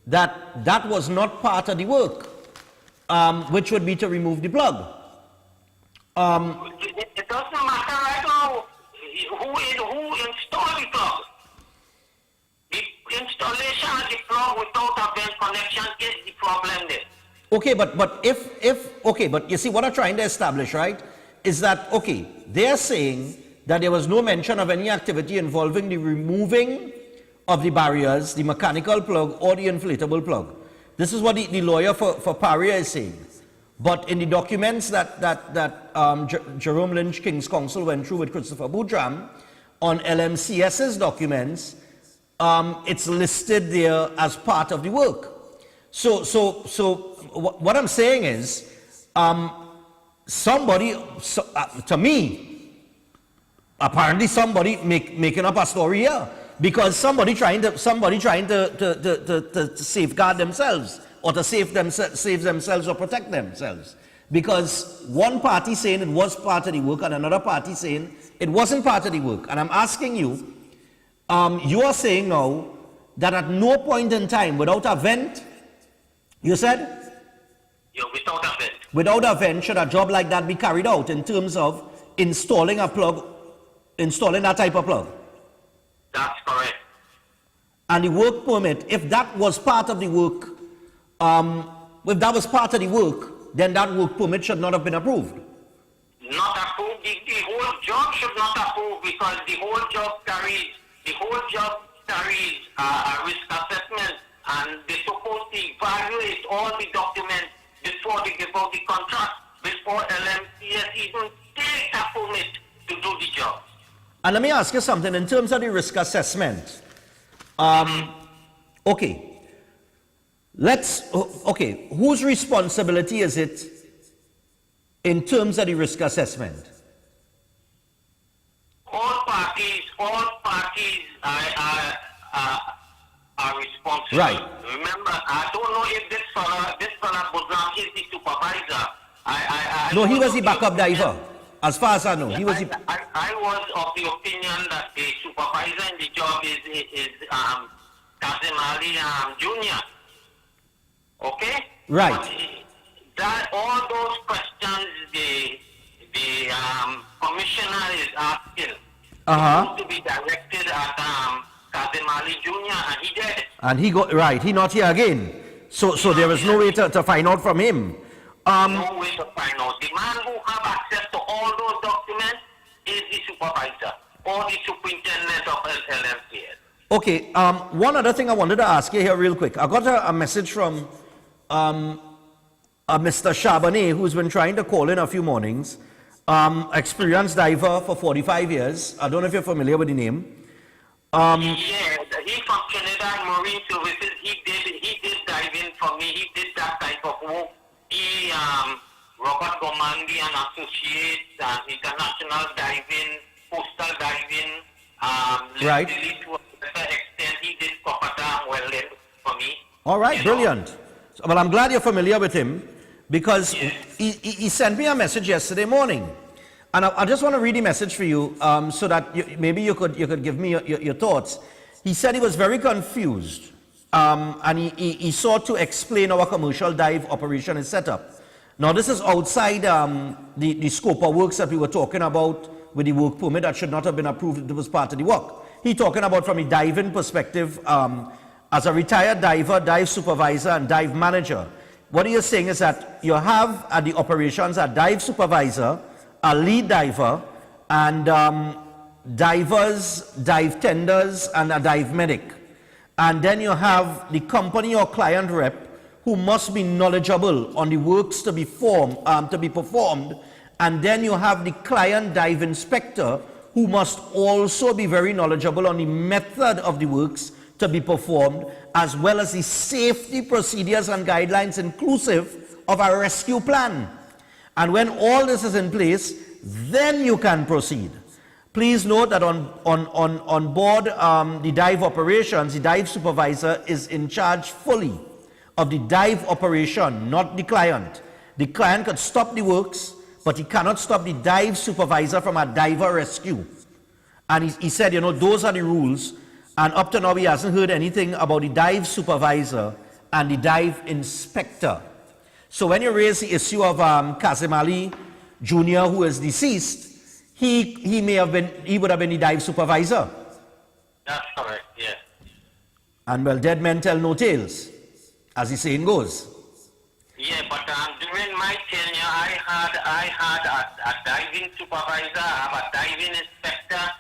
that was not part of the work, which would be to remove the plug. It doesn't matter right now who installed the plug. The installation of the plug without a vent connection is the problem there. Okay, but you see what I'm trying to establish, right, is that, okay, they're saying that there was no mention of any activity involving the removing of the barriers, the mechanical plug or the inflatable plug. This is what the lawyer for Paria is saying. But in the documents that Jerome Lynch King's Counsel went through with Christopher Boudram, on LMCS's documents, it's listed there as part of the work. So what I'm saying is, to me, apparently somebody making up a story here, because somebody trying to safeguard themselves or to save themselves or protect themselves, because one party saying it was part of the work and another party saying it wasn't part of the work. And I'm asking you, you are saying now that at no point in time, without a vent, you said? Yeah, without a vent. Without a vent, should a job like that be carried out in terms of installing a plug, installing that type of plug? That's correct. And the work permit, if that was part of the work, then that work permit should not have been approved. Not approved. The whole job should not approve, because the whole job carries a risk assessment, and they're supposed to evaluate all the documents before they give out the contract, before LMCS even take a permit to do the job. And let me ask you something in terms of the risk assessment. Okay, whose responsibility is it in terms of the risk assessment? All parties are responsible. Right. Remember, I don't know if this fella Boudram is the supervisor. No, he was the backup diver. As far as I know, he was. I was of the opinion that the supervisor in the job is Kazim Ali Jr. Okay. Right. But that all those questions the commissioner is asking to be directed at Kazim Ali Jr. and he did. And he got right. He not here again. So there was no way to find out from him. No way to find out. The man who have access to all those documents is the supervisor or the superintendent of LMCS. Okay, one other thing I wanted to ask you here real quick. I got a message from Mr. Chabanais, who's been trying to call in a few mornings, experienced diver for 45 years. I don't know if you're familiar with the name. Yeah, he from Trinidad Marine Services. He did diving for me. He did that type of work. He Robert Gomandi and Associates, international diving, coastal diving. Right. To a certain extent, he did Kopata welding for me. All right, brilliant. Well, I'm glad you're familiar with him because he sent me a message yesterday morning. And I just want to read the message for you so that maybe you could give me your thoughts. He said he was very confused and he sought to explain how a commercial dive operation is set up. Now, this is outside the scope of works that we were talking about with the work permit that should not have been approved. It was part of the work. He's talking about from a diving perspective as a retired diver, dive supervisor, and dive manager. What he is saying is that you have at the operations a dive supervisor, a lead diver, and divers, dive tenders, and a dive medic. And then you have the company or client rep who must be knowledgeable on the works to be performed. And then you have the client dive inspector who must also be very knowledgeable on the method of the works to be performed, as well as the safety procedures and guidelines inclusive of a rescue plan. And when all this is in place, then you can proceed. Please note that on board the dive operations, the dive supervisor is in charge fully of the dive operation, not the client. The client could stop the works, but he cannot stop the dive supervisor from a diver rescue. And he said, you know, those are the rules. And up to now, he hasn't heard anything about the dive supervisor and the dive inspector. So when you raise the issue of Kazim Ali Jr., who is deceased, he would have been the dive supervisor. That's correct, yes. And well, dead men tell no tales, as the saying goes. Yeah, but during my tenure, I had a diving supervisor, I have a diving inspector,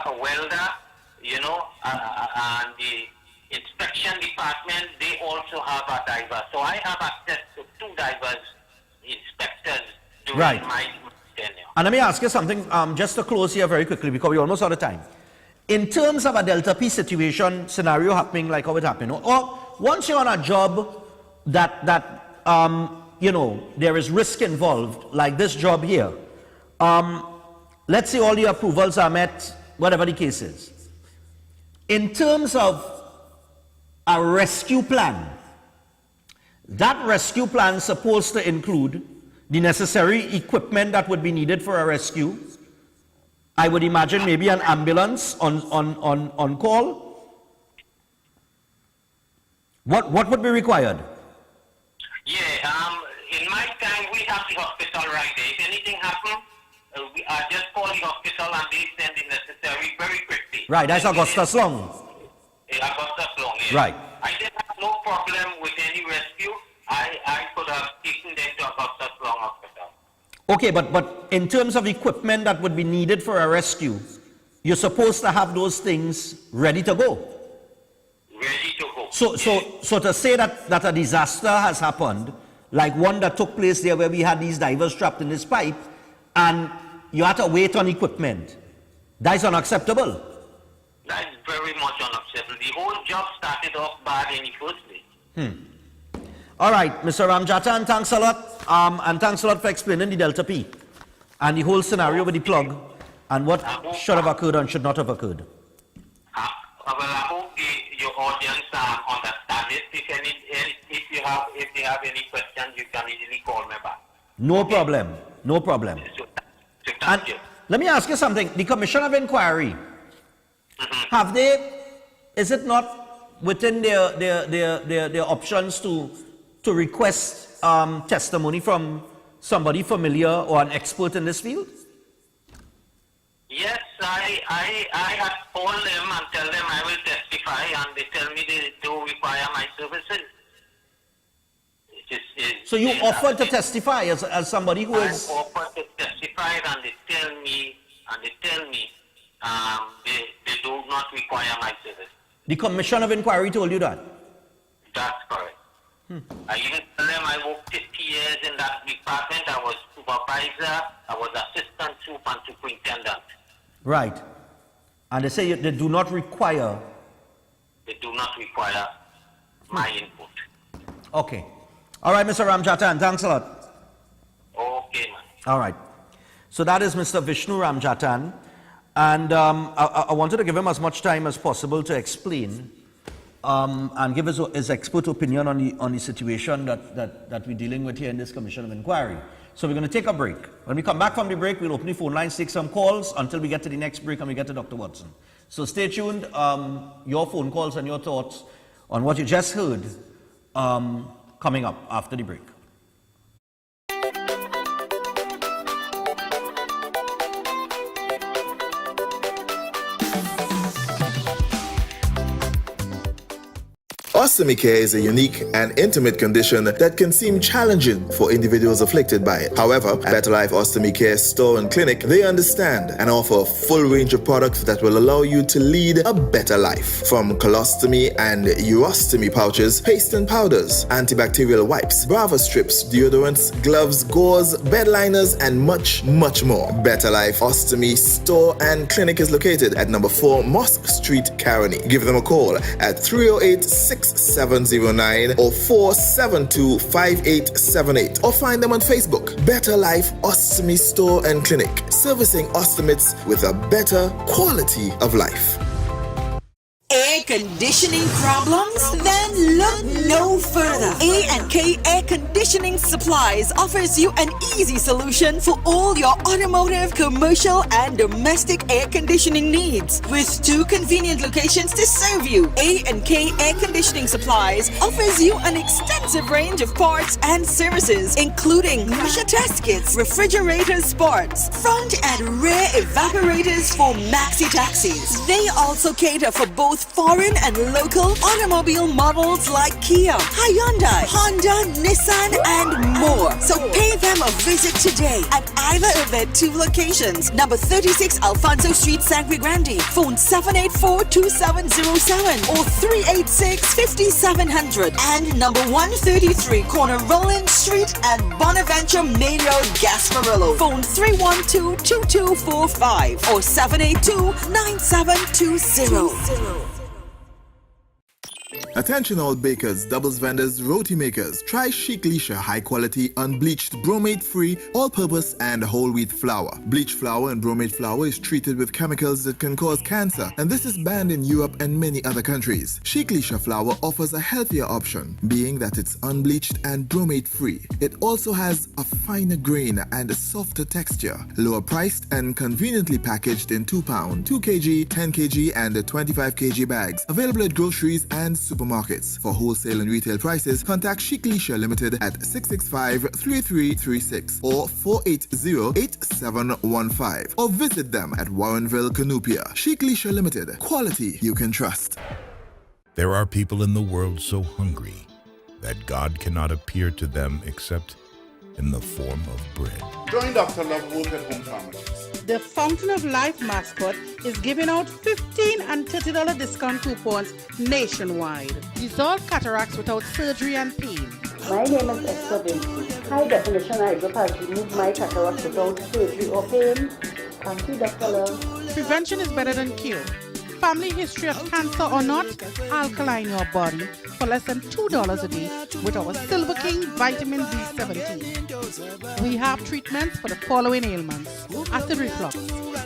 a welder, you know, and the inspection department, they also have a diver. So I have access to 2 divers, inspectors during my tenure. And let me ask you something, just to close here very quickly, because we're almost out of time. In terms of a Delta P situation, scenario happening like how it happened, or once you're on a job that you know, there is risk involved, like this job here, let's say all the approvals are met, whatever the case is. In terms of a rescue plan, that rescue plan is supposed to include the necessary equipment that would be needed for a rescue. I would imagine maybe an ambulance on call. What would be required? Yeah, in my time, we have the hospital right there. If anything happens, I just call the hospital and they send the necessary very quickly. Right, that's Augustus Long. Augustus Long, yeah. Right. I didn't have no problem with any rescue. I could have taken them to Augustus Long Hospital. Okay, but in terms of equipment that would be needed for a rescue, you're supposed to have those things ready to go. Ready to go. So to say that a disaster has happened, like one that took place there where we had these divers trapped in this pipe, and you had to wait on equipment, that is unacceptable. That is very much unacceptable. The whole job started off bad in the first place. All right, Mr. Ramjatan, thanks a lot. And thanks a lot for explaining the Delta P and the whole scenario with the plug and what should have occurred and should not have occurred. Well, I hope your audience understand it. If you have any questions, you can easily call me back. No problem. No problem. And let me ask you something. The Commission of Inquiry, is it not within their options to request testimony from somebody familiar or an expert in this field? Yes, I had called them and tell them I will testify, and they tell me they do require my services. So you offered to testify as somebody who is... I offered to testify, and they tell me they do not require my service. The Commission of Inquiry told you that? That's correct. I even tell them I worked 50 years in that department. I was supervisor, I was assistant soup and superintendent. Right. And they say they do not require... They do not require my input. Okay. All right, Mr. Ramjatan, thanks a lot. Okay, man. All right. So that is Mr. Vishnu Ramjatan. And I wanted to give him as much time as possible to explain and give his expert opinion on the situation that we're dealing with here in this Commission of Inquiry. So we're going to take a break. When we come back from the break, we'll open the phone lines, take some calls until we get to the next break and we get to Dr. Watson. So stay tuned. Your phone calls and your thoughts on what you just heard coming up after the break. Ostomy care is a unique and intimate condition that can seem challenging for individuals afflicted by it. However, at Better Life Ostomy Care Store and Clinic, they understand and offer a full range of products that will allow you to lead a better life. From colostomy and urostomy pouches, paste and powders, antibacterial wipes, Brava strips, deodorants, gloves, gauze, bed liners, and much, much more. Better Life Ostomy Store and Clinic is located at number 4 Mosque Street, Caroni. Give them a call at 308-6709 or 472-5878 or find them on Facebook. Better Life Ostomy Store and Clinic, servicing ostomates with a better quality of life. Air conditioning problems? Then look no further. A&K Air Conditioning Supplies offers you an easy solution for all your automotive, commercial, and domestic air conditioning needs. With 2 convenient locations to serve you, A&K Air Conditioning Supplies offers you an extensive range of parts and services, including pressure test kits, refrigerator parts, front and rear evaporators for maxi taxis. They also cater for both foreign and local automobile models like Kia, Hyundai, Honda, Nissan, and more. So pay them a visit today at either of their 2 locations. Number 36 Alfonso Street, Sangre Grande. Phone 784-2707 or 386-5700. And number 133 Corner Roland Street at Bonaventure Main Road, Gasparillo. Phone 312-2245 or 782-9720. Attention all bakers, doubles vendors, roti makers. Try Chic Lisha high quality, unbleached, bromate free, all purpose and whole wheat flour. Bleached flour and bromate flour is treated with chemicals that can cause cancer, and this is banned in Europe and many other countries. Chic Lisha flour offers a healthier option, being that it's unbleached and bromate free. It also has a finer grain and a softer texture, lower priced and conveniently packaged in 2 pound, 2 kg, 10 kg and 25 kg bags. Available at groceries and supermarkets. For wholesale and retail prices, contact Chic Lisha Limited at 665-3336 or 480-8715 or visit them at Warrenville, Canupia. Chic Lisha Limited. Quality you can trust. There are people in the world so hungry that God cannot appear to them except in the form of bread. Join Dr. Love Work at Home Pharmacies. The Fountain of Life mascot is giving out $15 and $30 discount coupons nationwide. Dissolve cataracts without surgery and pain. My name is Esther Vinci. High definition eyedrop has removed my cataracts without surgery or pain. Thank you, Dr. Love. Prevention is better than cure. Family history of cancer or not, alkaline your body for less than $2 a day with our Silver King Vitamin B17. We have treatments for the following ailments: acid reflux,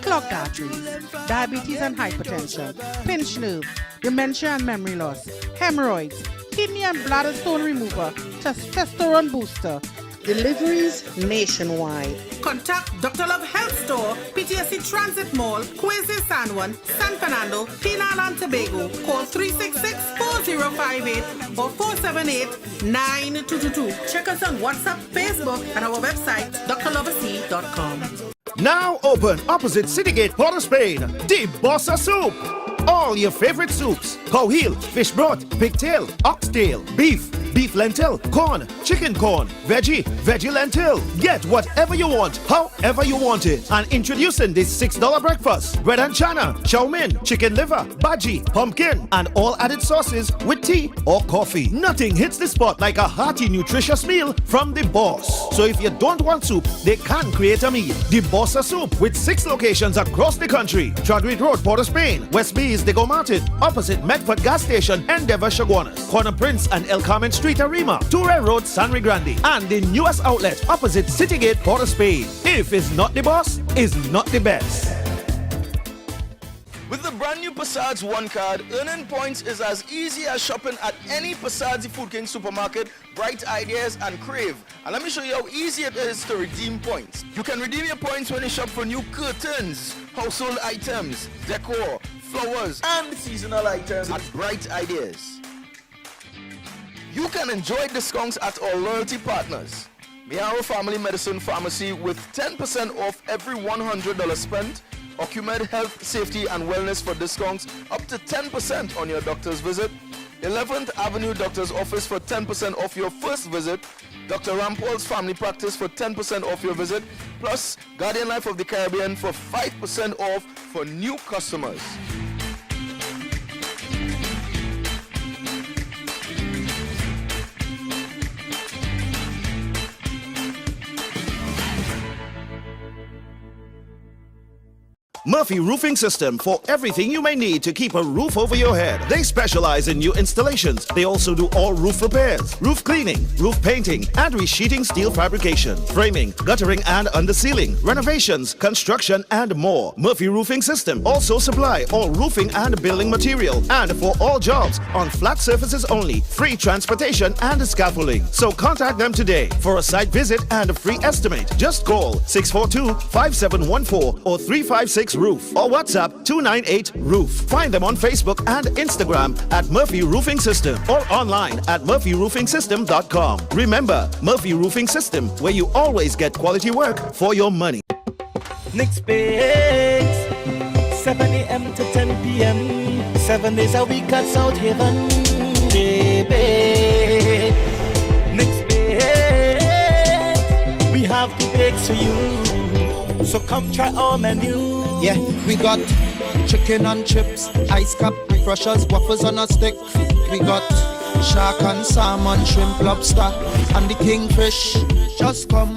clogged arteries, diabetes and hypertension, pinched nerve, dementia and memory loss, hemorrhoids, kidney and bladder stone remover, testosterone booster. Deliveries nationwide. Contact Dr. Love Health Store, PTSD Transit Mall, Quezon San Juan, San Fernando, Trinidad and Tobago. Call 366-4058 or 478-9222. Check us on WhatsApp, Facebook, and our website, drloversea.com. Now open opposite Citygate, Port of Spain, the Bossa Soup. All your favorite soups: cow heel, fish broth, pigtail, oxtail, beef, beef lentil, corn, chicken corn, veggie lentil. Get whatever you want, however you want it. And introducing this $6 breakfast. Bread and chana, chow mein, chicken liver, bhaji, pumpkin, and all added sauces with tea or coffee. Nothing hits the spot like a hearty, nutritious meal from the boss. So if you don't want soup, they can create a meal. The Bossa Soup with 6 locations across the country. Chadwick Road, Port of Spain, West Bees, Diego Martin, opposite Medford Gas Station, Endeavour, Chaguanas, Corner Prince and El Carmen Street, Arima, Toure Road, San Grande, and the newest outlet opposite Citygate, Port of Spain. If it's not the boss, it's not the best. With the brand new Passage One card, earning points is as easy as shopping at any Passage Food King supermarket, Bright Ideas and Crave. And let me show you how easy it is to redeem points. You can redeem your points when you shop for new curtains, household items, decor, flowers, and seasonal items at Bright Ideas. You can enjoy discounts at our loyalty partners. Miao Family Medicine Pharmacy with 10% off every $100 spent. Ocumed Health, Safety and Wellness for discounts up to 10% on your doctor's visit. 11th Avenue Doctor's Office for 10% off your first visit. Dr. Rampol's Family Practice for 10% off your visit. Plus, Guardian Life of the Caribbean for 5% off for new customers. Murphy Roofing System for everything you may need to keep a roof over your head. They specialize in new installations. They also do all roof repairs, roof cleaning, roof painting, and resheeting steel fabrication, framing, guttering and undersealing, renovations, construction, and more. Murphy Roofing System also supply all roofing and building material, and for all jobs on flat surfaces only, free transportation and scaffolding. So contact them today for a site visit and a free estimate. Just call 642-5714 or 356 Roof or WhatsApp 298-ROOF. Find them on Facebook and Instagram at Murphy Roofing System or online at murphyroofing.com. Remember, Murphy Roofing System, where you always get quality work for your money. Next Bakes, 7 a.m. to 10 p.m. 7 days a week at South Haven. Baby. Next Bakes, we have the bakes for you. So come try our menu. Yeah, we got chicken and chips, ice cap, refreshers, waffles on a stick. We got shark and salmon, shrimp, lobster, and the kingfish. Just come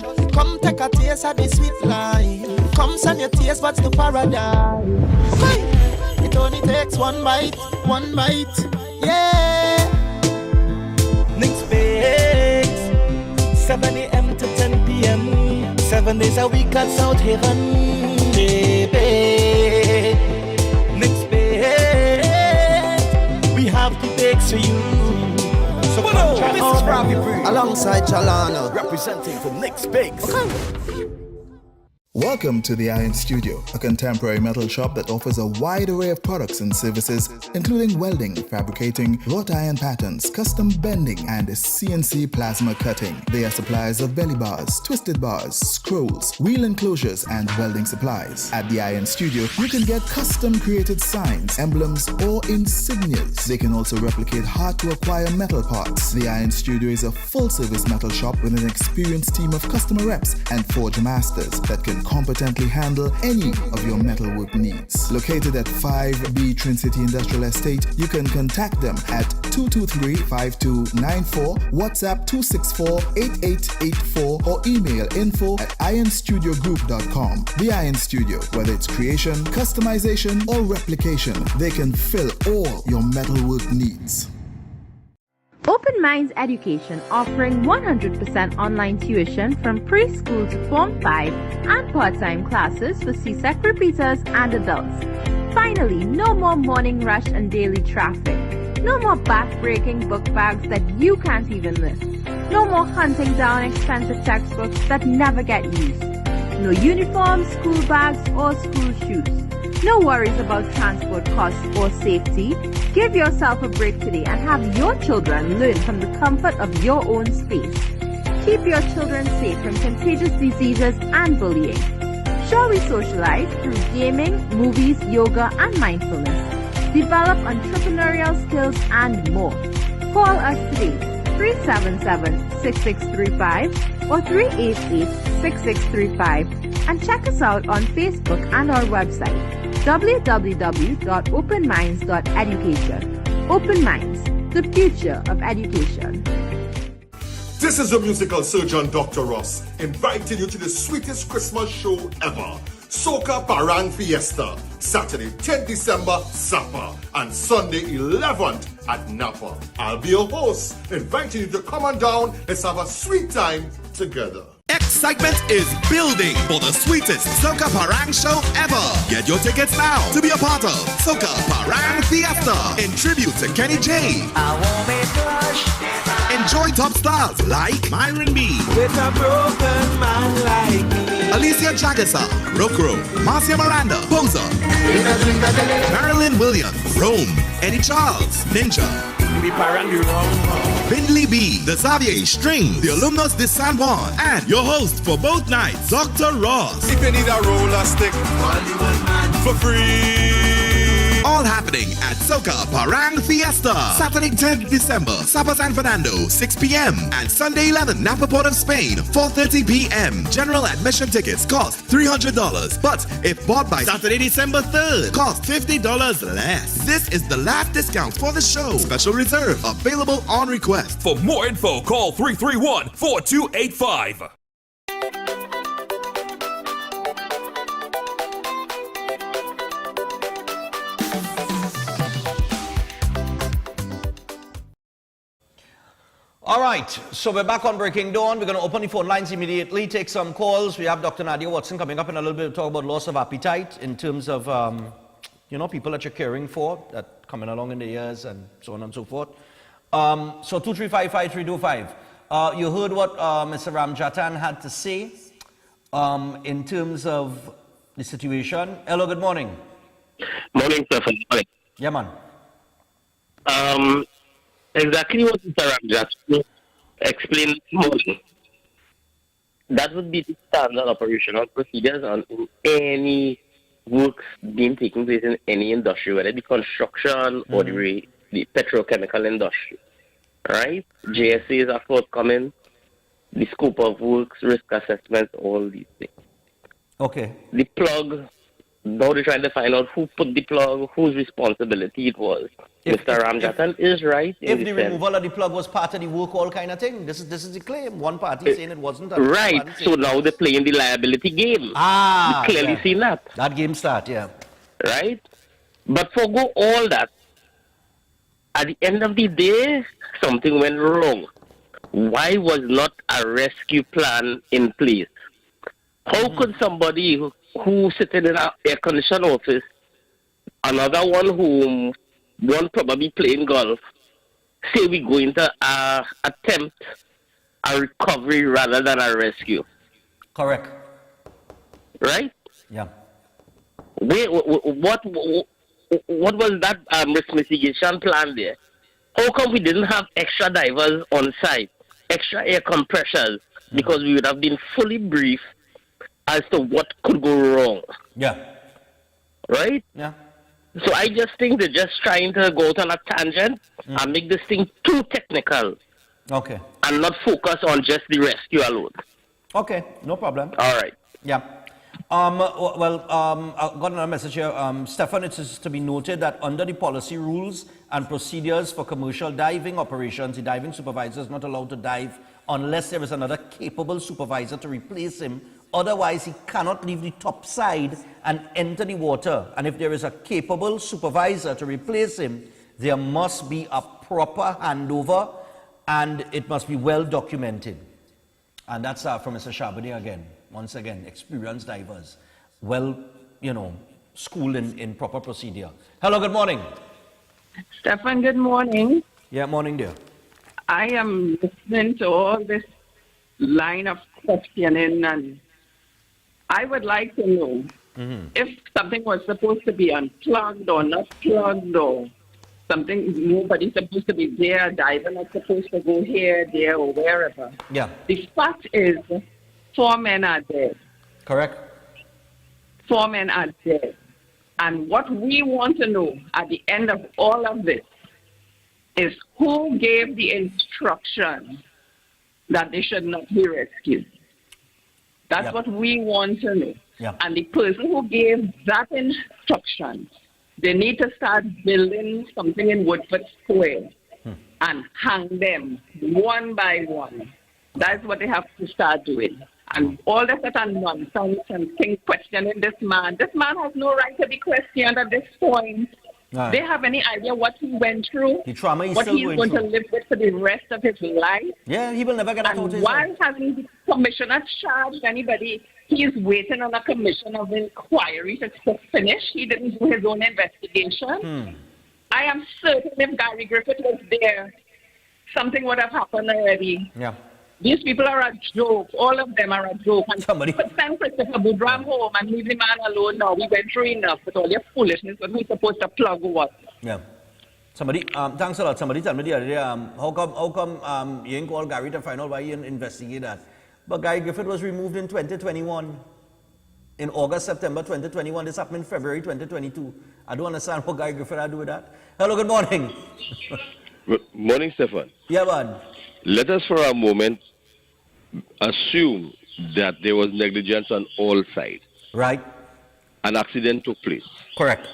take a taste of the sweet life. Come send your taste buds to paradise. It only takes one bite, yeah. Next Bakes, 7 a.m. to 10 p.m. 7 days a week at South Haven. Baby. Next Bakes, we have the bakes for you. So come try our menu. Alongside Chalana, representing for Next Bakes. Welcome to the Iron Studio, a contemporary metal shop that offers a wide array of products and services, including welding, fabricating, wrought iron patterns, custom bending, and CNC plasma cutting. They are suppliers of belly bars, twisted bars, scrolls, wheel enclosures, and welding supplies. At the Iron Studio, you can get custom created signs, emblems, or insignias. They can also replicate hard-to-acquire metal parts. The Iron Studio is a full-service metal shop with an experienced team of customer reps and forge masters that can competently handle any of your metalwork needs. Located at 5B Trin City Industrial Estate, you can contact them at 223-5294, WhatsApp 264-8884, or email info@ironstudiogroup.com. The Iron Studio, whether it's creation, customization, or replication, they can fill all your metalwork needs. Open Minds Education, offering 100% online tuition from preschool to Form 5 and part-time classes for CSEC repeaters and adults. Finally, no more morning rush and daily traffic. No more back-breaking book bags that you can't even lift. No more hunting down expensive textbooks that never get used. No uniforms, school bags, or school shoes. No worries about transport costs or safety. Give yourself a break today and have your children learn from the comfort of your own space. Keep your children safe from contagious diseases and bullying. Shall we socialize through gaming, movies, yoga, and mindfulness? Develop entrepreneurial skills and more. Call us today. 377-6635 or 388-6635, and check us out on Facebook and our website www.openminds.education. Open Minds, the future of education. This is the musical surgeon Dr. Ross, inviting you to the sweetest Christmas show ever. Soca Parang Fiesta, Saturday 10th December, Sapa, and Sunday 11th at Napa. I'll be your host, inviting you to come on down. Let's have a sweet time together. Excitement is building for the sweetest Soca Parang show ever. Get your tickets now to be a part of Soca Parang Fiesta in tribute to Kenny J. Enjoy top stars like Myron B. With a broken man like me. Alicia Jagasa, Rokro, Marcia Miranda, Poser, Marilyn Williams, Rome, Eddie Charles, Ninja, Bindley B, The Xavier String, the Alumnus de San Juan, and your host for both nights, Dr. Ross. If you need a roller stick, for free. All happening at Soca Parang Fiesta, Saturday 10th December, Sapa San Fernando, 6 p.m. and Sunday 11th, Napa Port of Spain, 4:30 p.m. General admission tickets cost $300, but if bought by Saturday, December 3rd, cost $50 less. This is the last discount for the show. Special reserve available on request. For more info, call 331-4285. All right, so we're back on Breaking Dawn. We're going to open the phone lines immediately, take some calls. We have Dr. Nadia Watson coming up in a little bit to talk about loss of appetite in terms of, people that you're caring for, that coming along in the years and so on and so forth. So 2355325. You heard what Mr. Ramjatan had to say in terms of the situation. Hello, good morning. Morning, Stephan. Yeah, man. Exactly what Mr. Ramjatan explained this morning. That would be the standard operational procedures on any works being taking place in any industry, whether it be construction or the petrochemical industry. Right? JSAs are forthcoming, the scope of works, risk assessments, all these things. Okay. The plug, now they're trying to find out who put the plug, whose responsibility it was. Mr. Ramjatan is right. If the removal of the plug was part of the work, all kind of thing, this is the claim. One party saying it wasn't. Right. So now they're playing the liability game. Ah. You clearly seen that. That game start, yeah. Right? But forgo all that. At the end of the day, something went wrong. Why was not a rescue plan in place? How could somebody who sitting in an air-conditioned office, another one probably playing golf, say we going to attempt a recovery rather than a rescue? Correct. Right? Yeah. What was that risk mitigation plan there? How come we didn't have extra divers on site, extra air compressors, because we would have been fully briefed as to what could go wrong? Yeah. Right? Yeah. So I just think they're just trying to go out on a tangent and make this thing too technical. Okay. And not focus on just the rescue alone. Okay, no problem. All right. Yeah. I got another message here. Stephan, it is to be noted that under the policy rules and procedures for commercial diving operations, the diving supervisor is not allowed to dive unless there is another capable supervisor to replace him. Otherwise, he cannot leave the top side and enter the water. And if there is a capable supervisor to replace him, there must be a proper handover and it must be well documented. And that's from Mr. Shabani again. Once again, experienced divers, well, schooled in proper procedure. Hello, good morning. Stephan, good morning. Yeah, morning, dear. I am listening to all this line of questioning, and I would like to know if something was supposed to be unplugged or not plugged, or something, nobody's supposed to be there, diver not supposed to go here, there, or wherever. Yeah. The fact is, 4 men are dead. Correct. 4 men are dead. And what we want to know at the end of all of this is who gave the instruction that they should not be rescued. That's what we want to know. And the person who gave that instruction, they need to start building something in Woodford Square and hang them one by one. That's what they have to start doing. And all that nonsense and things questioning this man. This man has no right to be questioned at this point. Right. They have any idea what he went through? The trauma he's what still he's going to live with for the rest of his life? Yeah, he will never get out of his why life. hasn't the commissioner charged anybody? He is waiting on a commission of inquiry to finish. He didn't do his own investigation. I am certain if Gary Griffith was there, something would have happened already. Yeah. These people are a joke. All of them are a joke. And somebody send Christopher Boudram home and leave the man alone now. We went through enough with all your foolishness, but we're supposed to plug what? Yeah. Somebody, thanks a lot. Somebody told me the other day, how come you didn't call Gary to find out why he didn't investigate that? But Gary Griffith was removed in 2021. In August, September 2021. This happened in February 2022. I don't understand what Gary Griffith had to do with that. Hello, good morning. Good morning, Stephan. Yeah, man. Let us for a moment assume that there was negligence on all sides. Right. An accident took place. Correct.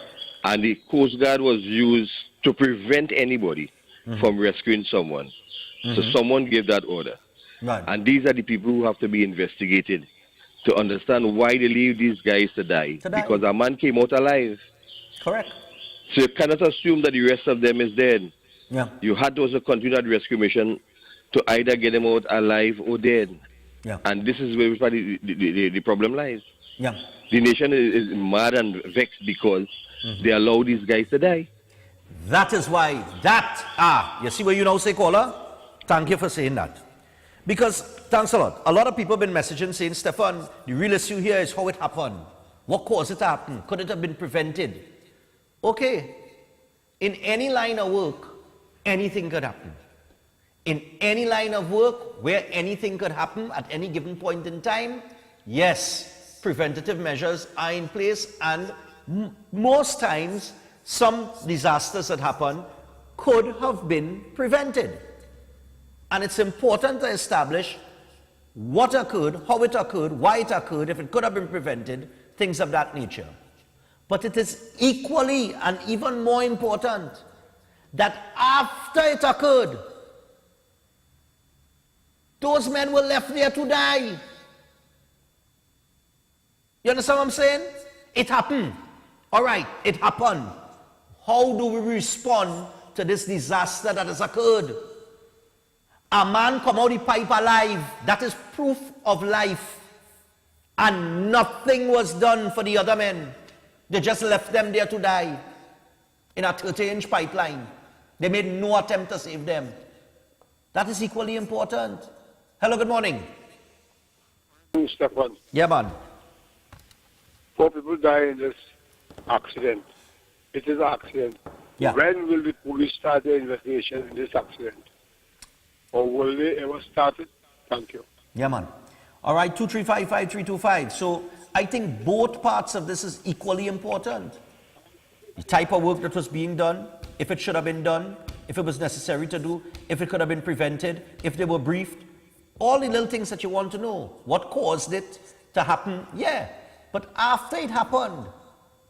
And the Coast Guard was used to prevent anybody from rescuing someone. So someone gave that order. Right. And these are the people who have to be investigated to understand why they leave these guys to die. Because a man came out alive. Correct. So you cannot assume that the rest of them is dead. Yeah. You had to also continue that rescue mission to either get them out alive or dead. Yeah. And this is where the problem lies. Yeah. The nation is mad and vexed because they allow these guys to die. That is why you see what you now say, caller? Thank you for saying that. Because, thanks a lot. A lot of people have been messaging saying, Stephan, the real issue here is how it happened. What caused it to happen? Could it have been prevented? Okay. In any line of work, anything could happen. In any line of work where anything could happen at any given point in time, yes, preventative measures are in place, and most times some disasters that happen could have been prevented. And it's important to establish what occurred, how it occurred, why it occurred, if it could have been prevented, things of that nature. But it is equally and even more important that after it occurred, those men were left there to die. You understand what I'm saying? It happened. All right, it happened. How do we respond to this disaster that has occurred? A man come out the pipe alive. That is proof of life. And nothing was done for the other men. They just left them there to die in a 30-inch pipeline. They made no attempt to save them. That is equally important. Hello, good morning. Stephan. Yeah, man. 4 people die in this accident. It is an accident. Yeah. When will the police start their investigation in this accident? Or will they ever start it? Thank you. Yeah, man. All right, 2355325. So I think both parts of this is equally important. The type of work that was being done, if it should have been done, if it was necessary to do, if it could have been prevented, if they were briefed, all the little things that you want to know. What caused it to happen? Yeah. But after it happened,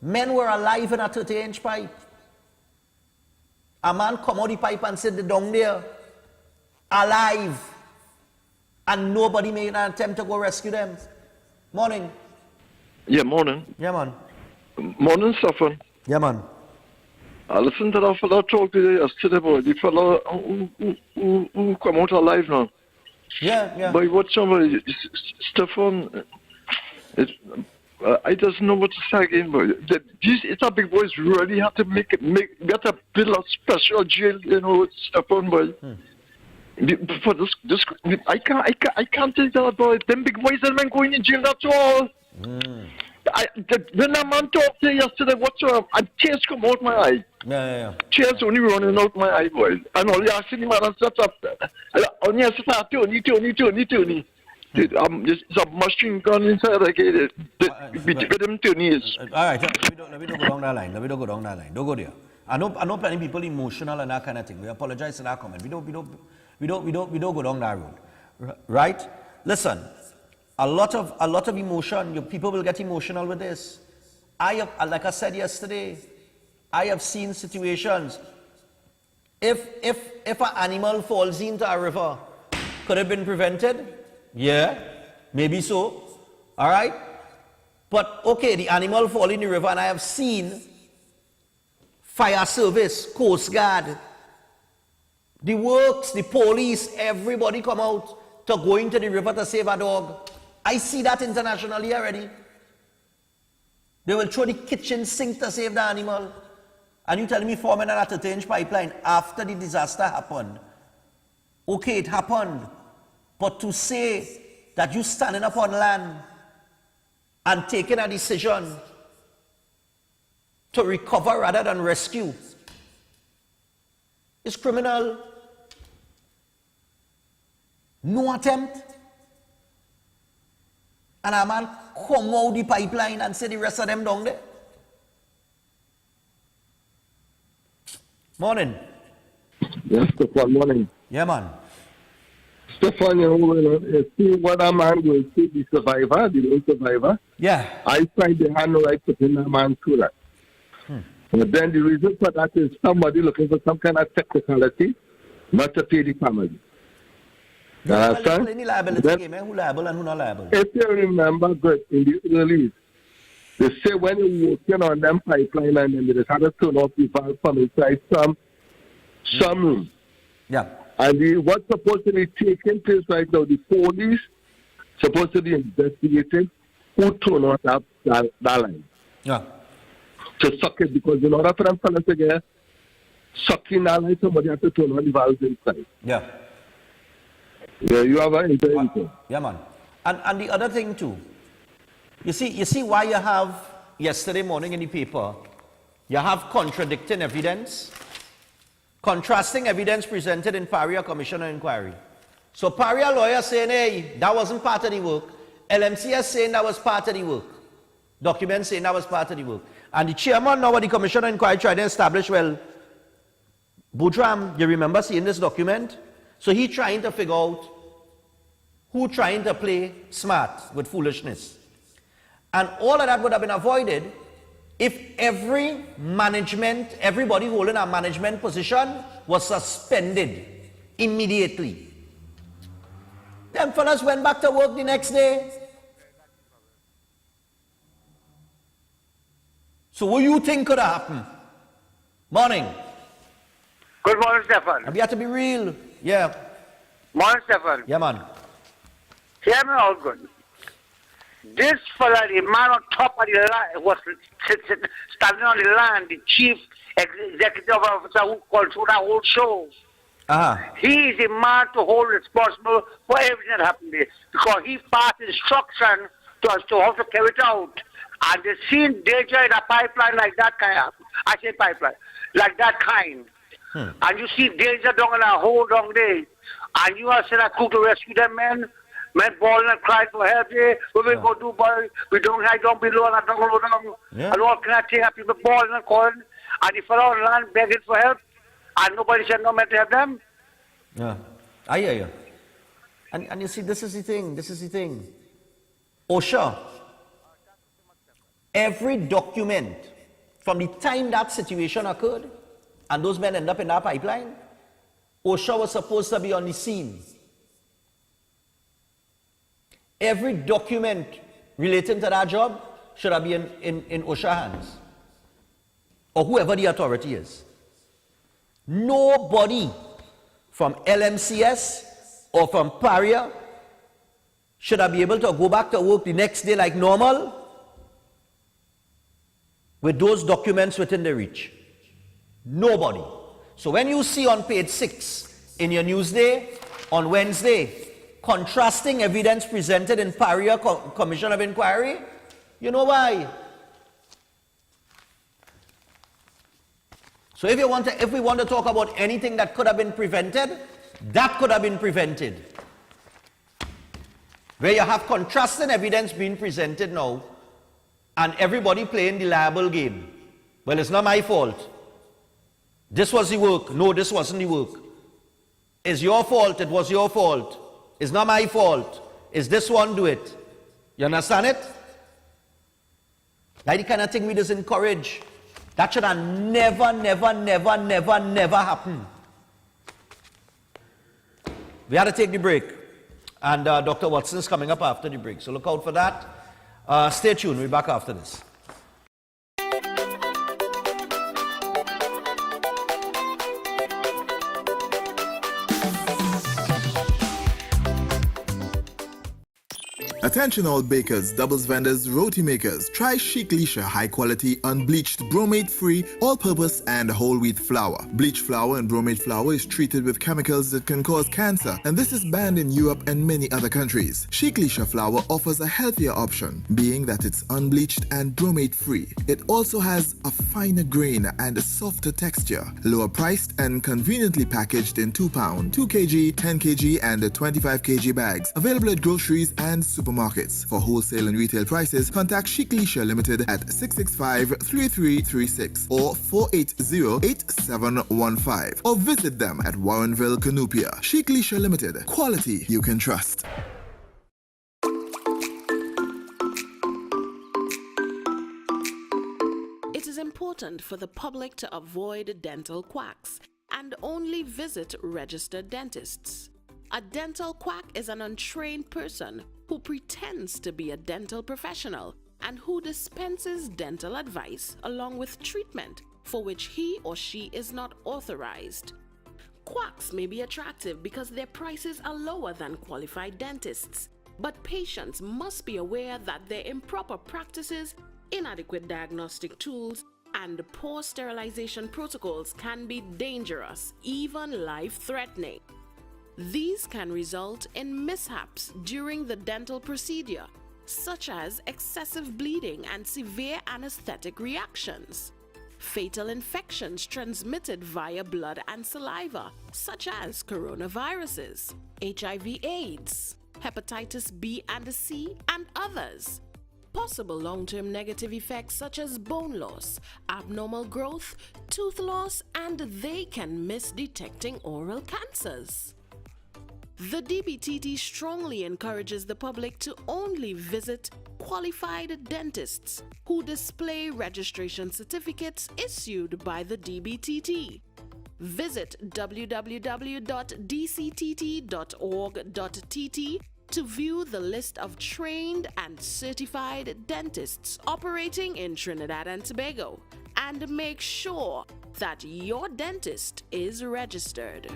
men were alive in a 30-inch pipe. A man come out the pipe and said, they're down there, alive. And nobody made an attempt to go rescue them. Morning. Yeah, morning. Yeah, man. Morning, Stephan. Yeah, man. I listened to that fellow talk yesterday, boy. The fellow who come out alive now. Yeah. By what somebody, Stephan, I just know what to say again, boy. These big boys really have to get a build a special jail, Stephan, boy. For this, I can't take that, boy. Them big boys and men going in jail, that's all. When a man talked to yesterday, whatsoever, and tears come out my eye. Yeah. Tears only running out my eye, boy. And all you asking him, and that's up. Only I said, Tony. It's a machine gun inside again. With them Tony is. All right, let me don't go down that line. Don't go there. I know plenty people emotional and that kind of thing. We apologize for that comment. We don't go down that road. Right? Listen, a lot of emotion. People will get emotional with this. Like I said yesterday, I have seen situations. If an animal falls into a river, could have been prevented? Yeah, maybe so. All right? But okay, the animal fall in the river, and I have seen fire service, Coast Guard, the works, the police, everybody come out to go into the river to save a dog. I see that internationally already. They will throw the kitchen sink to save the animal. And you telling me forming an 30-inch pipeline after the disaster happened. Okay, it happened. But to say that you standing up on land and taking a decision to recover rather than rescue is criminal. No attempt. And a man come out the pipeline and say the rest of them down there. Morning. Yes, Stephan, morning. Yeah, man. Stephan, you see what a man will see, the survivor, the lone survivor. Yeah. I find they had no right to pin a man through that. But then the reason for that is somebody looking for some kind of technicality, not to pay the family. You understand? Any liability game, who liable and who not liable? If you remember good, in the early, they say when you're working on them pipeline and then they just had to turn off the valve from inside some room. Yeah. And what's supposed to be taking place right now, the police supposed to be investigating who turned off that line. Yeah. To suck it, because in order for them fellas to get sucking that line, somebody has to turn on the valves inside. Yeah. Yeah, you have an intelligence. Yeah, man. And the other thing too, you see why you have yesterday morning in the paper, you have contradicting evidence, contrasting evidence presented in Paria Commission of Inquiry. So Paria lawyer saying, hey, that wasn't part of the work. LMCS saying that was part of the work. Documents saying that was part of the work. And the chairman now of the Commission of Inquiry tried to establish, well, Boudram, you remember seeing this document? So he trying to figure out who trying to play smart with foolishness. And all of that would have been avoided if everybody holding a management position was suspended immediately. Them fellas went back to work the next day. So what do you think could have happened? Morning. Good morning, Stephan. We have to be real. Yeah. Morning, Stephan. Yeah, man. Hear me out good. This fella, the man on top of the land, was standing on the land, the chief executive officer who controlled that whole show. He is the man to hold responsible for everything that happened there, because he passed instruction to us to how to carry it out. And they seen danger in a pipeline like that kind. I say pipeline, like that kind. And you see danger down in a hole down there, and you are sent a crew to rescue them men bawling and crying for help. Hey, what we go do, boy? We don't hide down below and down below down. And all kind of things, people bawling and calling, and the fellow on land begging for help, and nobody said no man to help them. Yeah, I hear you. And you see, this is the thing. OSHA, every document from the time that situation occurred, and those men end up in that pipeline, OSHA was supposed to be on the scene. Every document relating to that job should have been in OSHA hands, or whoever the authority is. Nobody from LMCS or from Paria should I be able to go back to work the next day like normal with those documents within the reach? Nobody. So when you see on page 6 in your Newsday on Wednesday, contrasting evidence presented in Paria Commission of Inquiry, you know why? So if we want to talk about anything that could have been prevented, that could have been prevented. Where you have contrasting evidence being presented now, and everybody playing the liable game. Well, it's not my fault. This was the work. No, this wasn't the work. It's your fault. It was your fault. It's not my fault. It's this one do it. You understand it? That's the kind of thing we just encourage. That should have never happened. We had to take the break. And Dr. Watson is coming up after the break. So look out for that. Stay tuned. We'll be back after this. Attention all bakers, doubles vendors, roti makers. Try Chic Leisha high quality, unbleached, bromate free, all purpose and whole wheat flour. Bleached flour and bromate flour is treated with chemicals that can cause cancer, and this is banned in Europe and many other countries. Chic Leisha flour offers a healthier option, being that it's unbleached and bromate free. It also has a finer grain and a softer texture, lower priced and conveniently packaged in 2 pound, 2 kg, 10 kg and 25 kg bags. Available at groceries and supermarkets. For wholesale and retail prices, contact Chic Leisha Limited at 665-3336 or 480-8715 or visit them at Warrenville, Canupia. Chic Leisha Limited. Quality you can trust. It is important for the public to avoid dental quacks and only visit registered dentists. A dental quack is an untrained person who pretends to be a dental professional and who dispenses dental advice along with treatment for which he or she is not authorized. Quacks may be attractive because their prices are lower than qualified dentists, but patients must be aware that their improper practices, inadequate diagnostic tools, and poor sterilization protocols can be dangerous, even life-threatening. These can result in mishaps during the dental procedure, such as excessive bleeding and severe anesthetic reactions. Fatal infections transmitted via blood and saliva, such as coronaviruses, HIV/AIDS, hepatitis B and C, and others. Possible long-term negative effects such as bone loss, abnormal growth, tooth loss, and they can miss detecting oral cancers. The DBTT strongly encourages the public to only visit qualified dentists who display registration certificates issued by the DBTT. Visit www.dctt.org.tt to view the list of trained and certified dentists operating in Trinidad and Tobago, and make sure that your dentist is registered.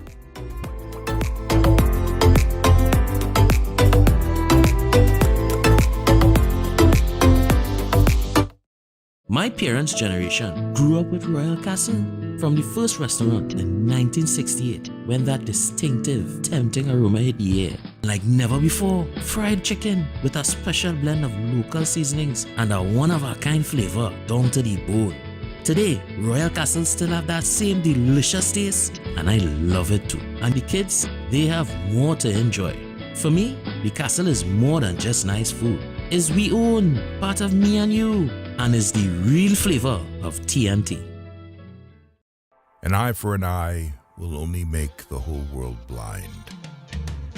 My parents' generation grew up with Royal Castle. From the first restaurant in 1968, when that distinctive, tempting aroma hit the air. Like never before, fried chicken with a special blend of local seasonings and a one-of-a-kind flavor down to the bone. Today, Royal Castle still have that same delicious taste, and I love it too. And the kids, they have more to enjoy. For me, the castle is more than just nice food. It's we own, part of me and you, and is the real flavor of TNT. An eye for an eye will only make the whole world blind.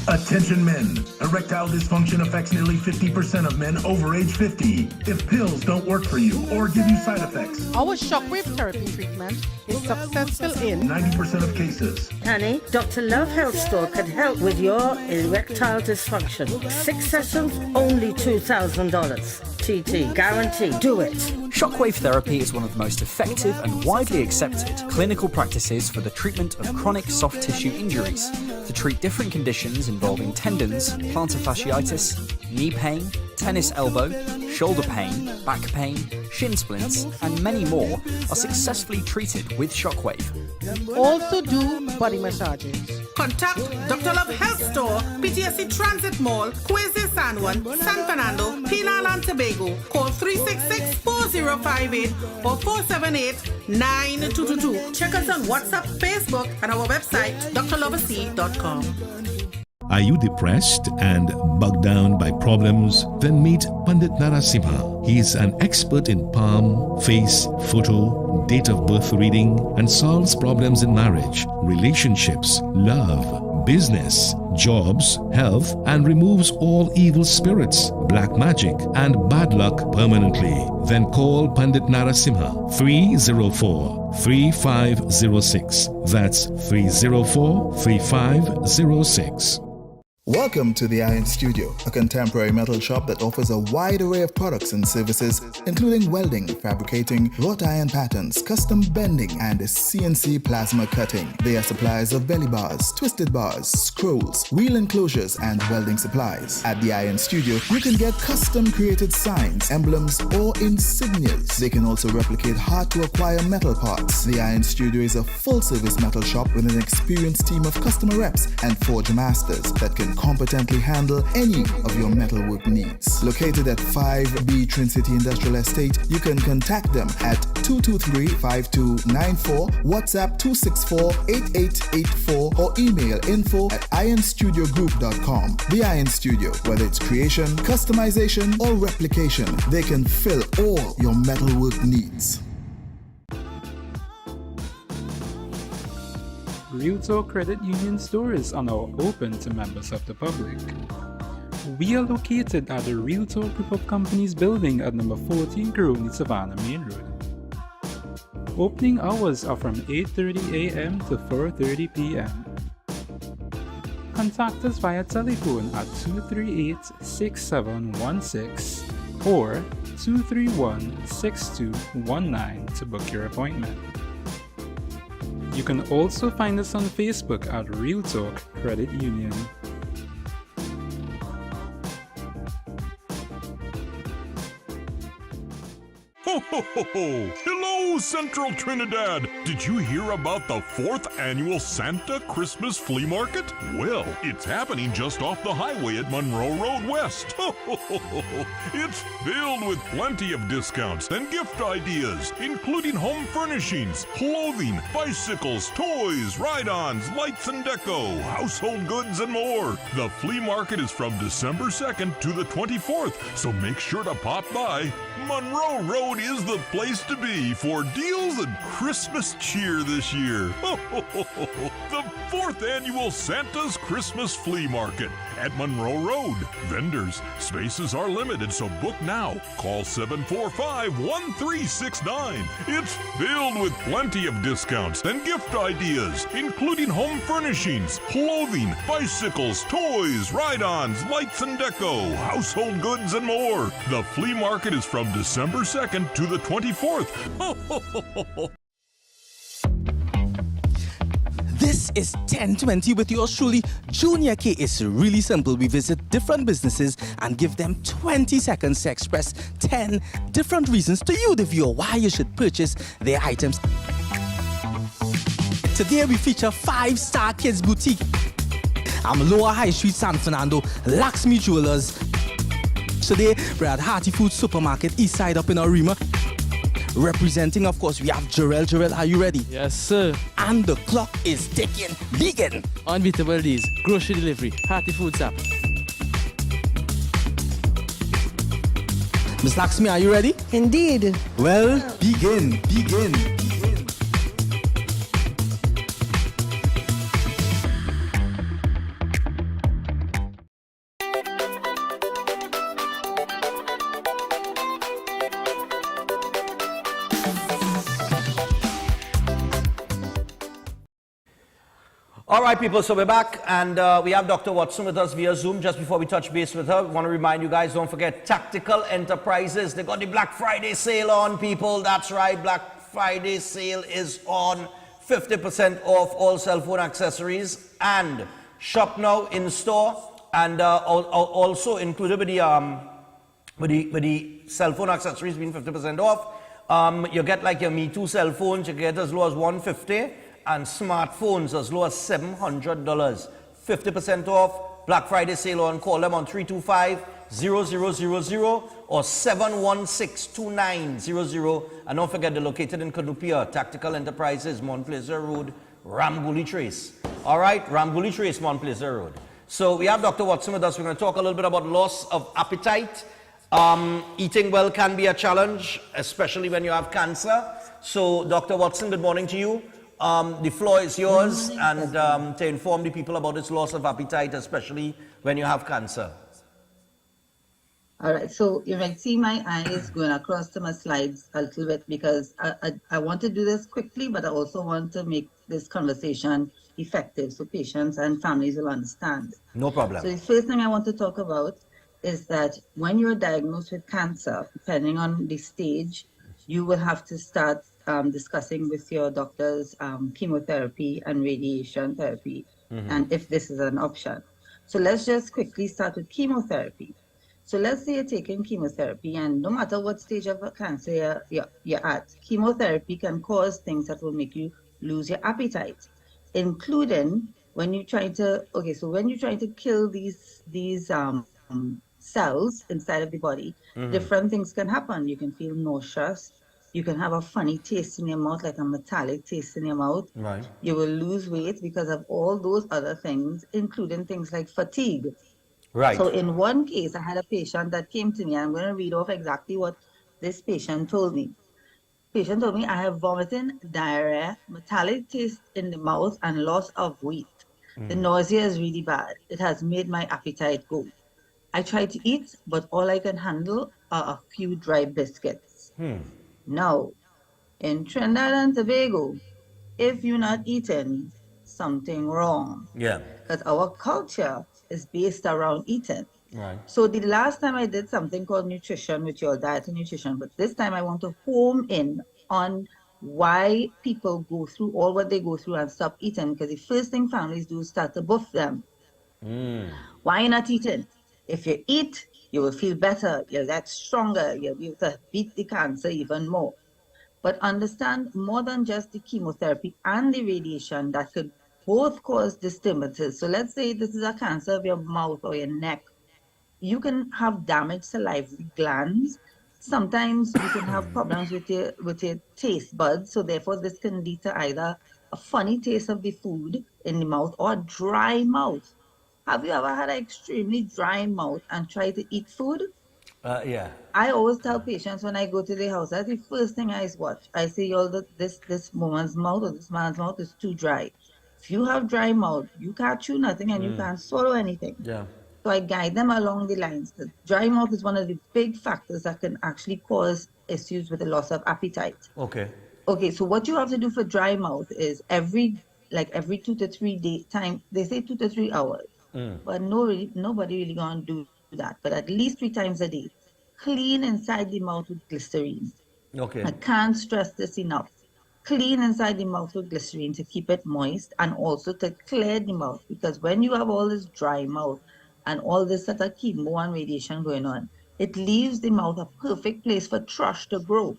Attention men, erectile dysfunction affects nearly 50% of men over age 50. If pills don't work for you or give you side effects, our shockwave therapy treatment is successful in 90% of cases. Honey, Dr. Love Health Store can help with your erectile dysfunction. 6 sessions, only $2,000. TT, guarantee. Do it. Shockwave therapy is one of the most effective and widely accepted clinical practices for the treatment of chronic soft tissue injuries. To treat different conditions involving tendons, plantar fasciitis, knee pain, tennis elbow, shoulder pain, back pain, shin splints, and many more are successfully treated with Shockwave. Also do body massages. Contact Dr. Love Health Store, PTSD Transit Mall, Quezon San Juan, San Fernando, Trinidad and Tobago. Call 366-4058 or 478-9222. Check us on WhatsApp, Facebook, and our website, drloversea.com. Are you depressed and bogged down by problems? Then meet Pandit Narasimha. He is an expert in palm, face, photo, date of birth reading, and solves problems in marriage, relationships, love, business, jobs, health, and removes all evil spirits, black magic, and bad luck permanently. Then call Pandit Narasimha 304-3506. That's 304-3506. Welcome to the Iron Studio, a contemporary metal shop that offers a wide array of products and services, including welding, fabricating, wrought iron patterns, custom bending, and CNC plasma cutting. They are suppliers of belly bars, twisted bars, scrolls, wheel enclosures, and welding supplies. At the Iron Studio, you can get custom created signs, emblems, or insignias. They can also replicate hard-to-acquire metal parts. The Iron Studio is a full-service metal shop with an experienced team of customer reps and forge masters that can competently handle any of your metalwork needs. Located at 5B Trin City Industrial Estate, you can contact them at 223-5294, WhatsApp 264-8884, or email info@ironstudiogroup.com. The Iron Studio, whether it's creation, customization, or replication, they can fill all your metalwork needs. Realtor Credit Union stores are now open to members of the public. We are located at the Realtor Group of Companies building at number 14 Crony Savannah Main Road. Opening hours are from 8:30 a.m. to 4:30 p.m. Contact us via telephone at 238-6716 or 231-6219 to book your appointment. You can also find us on Facebook at Real Talk Credit Union. Ho, ho, ho, ho. Hello, Central Trinidad. Did you hear about the 4th annual Santa Christmas Flea Market? Well, it's happening just off the highway at Monroe Road West. Ho, ho, ho, ho. It's filled with plenty of discounts and gift ideas, including home furnishings, clothing, bicycles, toys, ride-ons, lights and deco, household goods, and more. The flea market is from December 2nd to the 24th, so make sure to pop by. Monroe Road is the place to be for deals and Christmas cheer this year. The 4th annual Santa's Christmas Flea Market at Monroe Road. Vendors, spaces are limited, so book now. Call 745-1369. It's filled with plenty of discounts and gift ideas, including home furnishings, clothing, bicycles, toys, ride-ons, lights and deco, household goods, and more. The flea market is from December 2nd to the 24th. This is 1020 with yours truly, Junior K. It's really simple. We visit different businesses and give them 20 seconds to express 10 different reasons to you, the viewer, why you should purchase their items. Today we feature 5-Star Kids Boutique. I'm Lower High Street, San Fernando, Lakshmi Jewelers. Today we're at Hearty Food Supermarket, East Side up in Arima. Representing, of course, we have Jarrell. Jarrell, are you ready? Yes, sir. And the clock is ticking. Begin. Unbeatable days. Grocery delivery. Hearty Foods app. Miss Lakshmi, are you ready? Indeed. Well, begin. All right, people, so we're back, and we have Dr. Watson with us via Zoom. Just before we touch base with her, we want to remind you guys, don't forget Tactical Enterprises. They got the Black Friday sale on, people. That's right, Black Friday sale is on. 50% off all cell phone accessories, and shop now in store, and also included with the cell phone accessories being 50% off. You get like your Me Too cell phones, you get as low as $150. And smartphones as low as $700. 50% off. Black Friday sale on. Call them on 325-0000 or 716-2900. And don't forget, they're located in Kadupia. Tactical Enterprises, Mount Pleasant Road, Ramguli Trace. All right, Ramguli Trace, Mount Pleasant Road. So we have Dr. Watson with us. We're going to talk a little bit about loss of appetite. Eating well can be a challenge, especially when you have cancer. So Dr. Watson, good morning to you. The floor is yours, and to inform the people about this loss of appetite, especially when you have cancer. All right, so you might see my eyes going across to my slides a little bit because I want to do this quickly, but I also want to make this conversation effective so patients and families will understand. No problem. So the first thing I want to talk about is that when you're diagnosed with cancer, depending on the stage, you will have to start discussing with your doctors chemotherapy and radiation therapy, and if this is an option. So let's just quickly start with chemotherapy. So let's say you're taking chemotherapy, and no matter what stage of cancer you're at, chemotherapy can cause things that will make you lose your appetite, including when you're trying to, when you're trying to kill these cells inside of the body, different things can happen. You can feel nauseous. You can have a funny taste in your mouth, like a metallic taste in your mouth. Right. You will lose weight because of all those other things, including things like fatigue. Right. So in one case, I had a patient that came to me, and I'm going to read off exactly what this patient told me. Patient told me, I have vomiting, diarrhea, metallic taste in the mouth, and loss of weight. The nausea is really bad. It has made my appetite go. I try to eat, but all I can handle are a few dry biscuits. Now, in Trinidad and Tobago, if you're not eating, something wrong. Yeah. Because our culture is based around eating. Right. So the last time I did something called nutrition with your diet and nutrition, but this time I want to home in on why people go through all what they go through and stop eating, because the first thing families do is start to buff them. Why not eating? If you eat, you will feel better, you'll get stronger, you'll be able to beat the cancer even more. But understand more than just the chemotherapy and the radiation that could both cause disturbances. So let's say this is a cancer of your mouth or your neck. You can have damaged salivary glands. Sometimes you can have problems with your taste buds. So therefore, this can lead to either a funny taste of the food in the mouth or dry mouth. Have you ever had an extremely dry mouth and tried to eat food? Yeah. I always tell patients when I go to the house, that's the first thing I watch. I say, this woman's mouth or this man's mouth is too dry. If you have dry mouth, you can't chew nothing and you can't swallow anything. Yeah. So I guide them along the lines. The dry mouth is one of the big factors that can actually cause issues with the loss of appetite. Okay. Okay, so what you have to do for dry mouth is every 2 to 3 day time, they say 2 to 3 hours, but nobody really gonna do that. But at least 3 times a day, clean inside the mouth with glycerine. Okay. I can't stress this enough. Clean inside the mouth with glycerine to keep it moist and also to clear the mouth, because when you have all this dry mouth and all this sort of chemo and radiation going on, it leaves the mouth a perfect place for thrush to grow.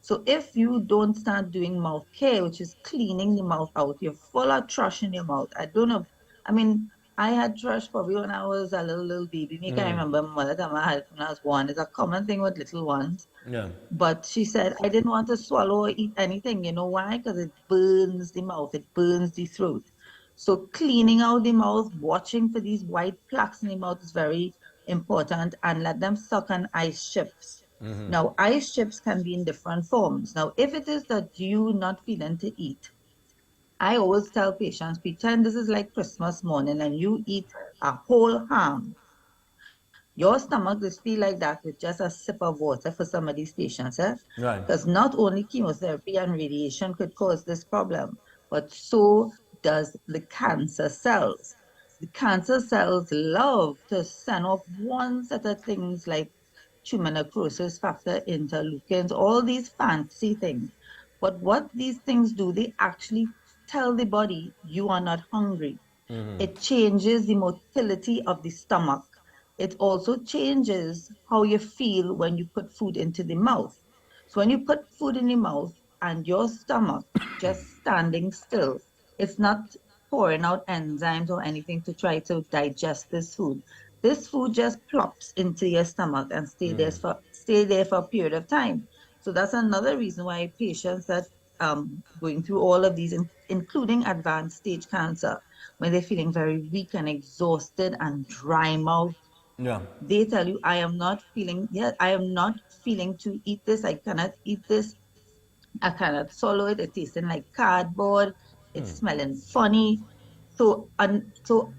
So if you don't start doing mouth care, which is cleaning the mouth out, you're full of thrush in your mouth. I don't know. I mean, I had thrush probably when I was a little baby. Me can't remember my mother time I had it when I was 1. It's a common thing with little ones. Yeah. But she said, I didn't want to swallow or eat anything. You know why? Because it burns the mouth. It burns the throat. So cleaning out the mouth, watching for these white plaques in the mouth is very important, and let them suck on ice chips. Now, ice chips can be in different forms. Now, if it is that you're not feeling to eat, I always tell patients, pretend this is like Christmas morning and you eat a whole ham. Your stomach will feel like that with just a sip of water for some of these patients. Right. Because not only chemotherapy and radiation could cause this problem, but so does the cancer cells. The cancer cells love to send off one set of things like tumor necrosis factor, interleukins, all these fancy things. But what these things do, they actually tell the body you are not hungry. It changes the motility of the stomach. It also changes how you feel when you put food into the mouth. So when you put food in the mouth and your stomach just standing still, it's not pouring out enzymes or anything to try to digest this food. This food just plops into your stomach and stay there for a period of time. So that's another reason why patients that going through all of these, including advanced stage cancer, when they're feeling very weak and exhausted and dry mouth, Yeah. they tell you, I am not feeling to eat this. I cannot eat this. I cannot swallow it. It's tasting like cardboard. It's smelling funny. So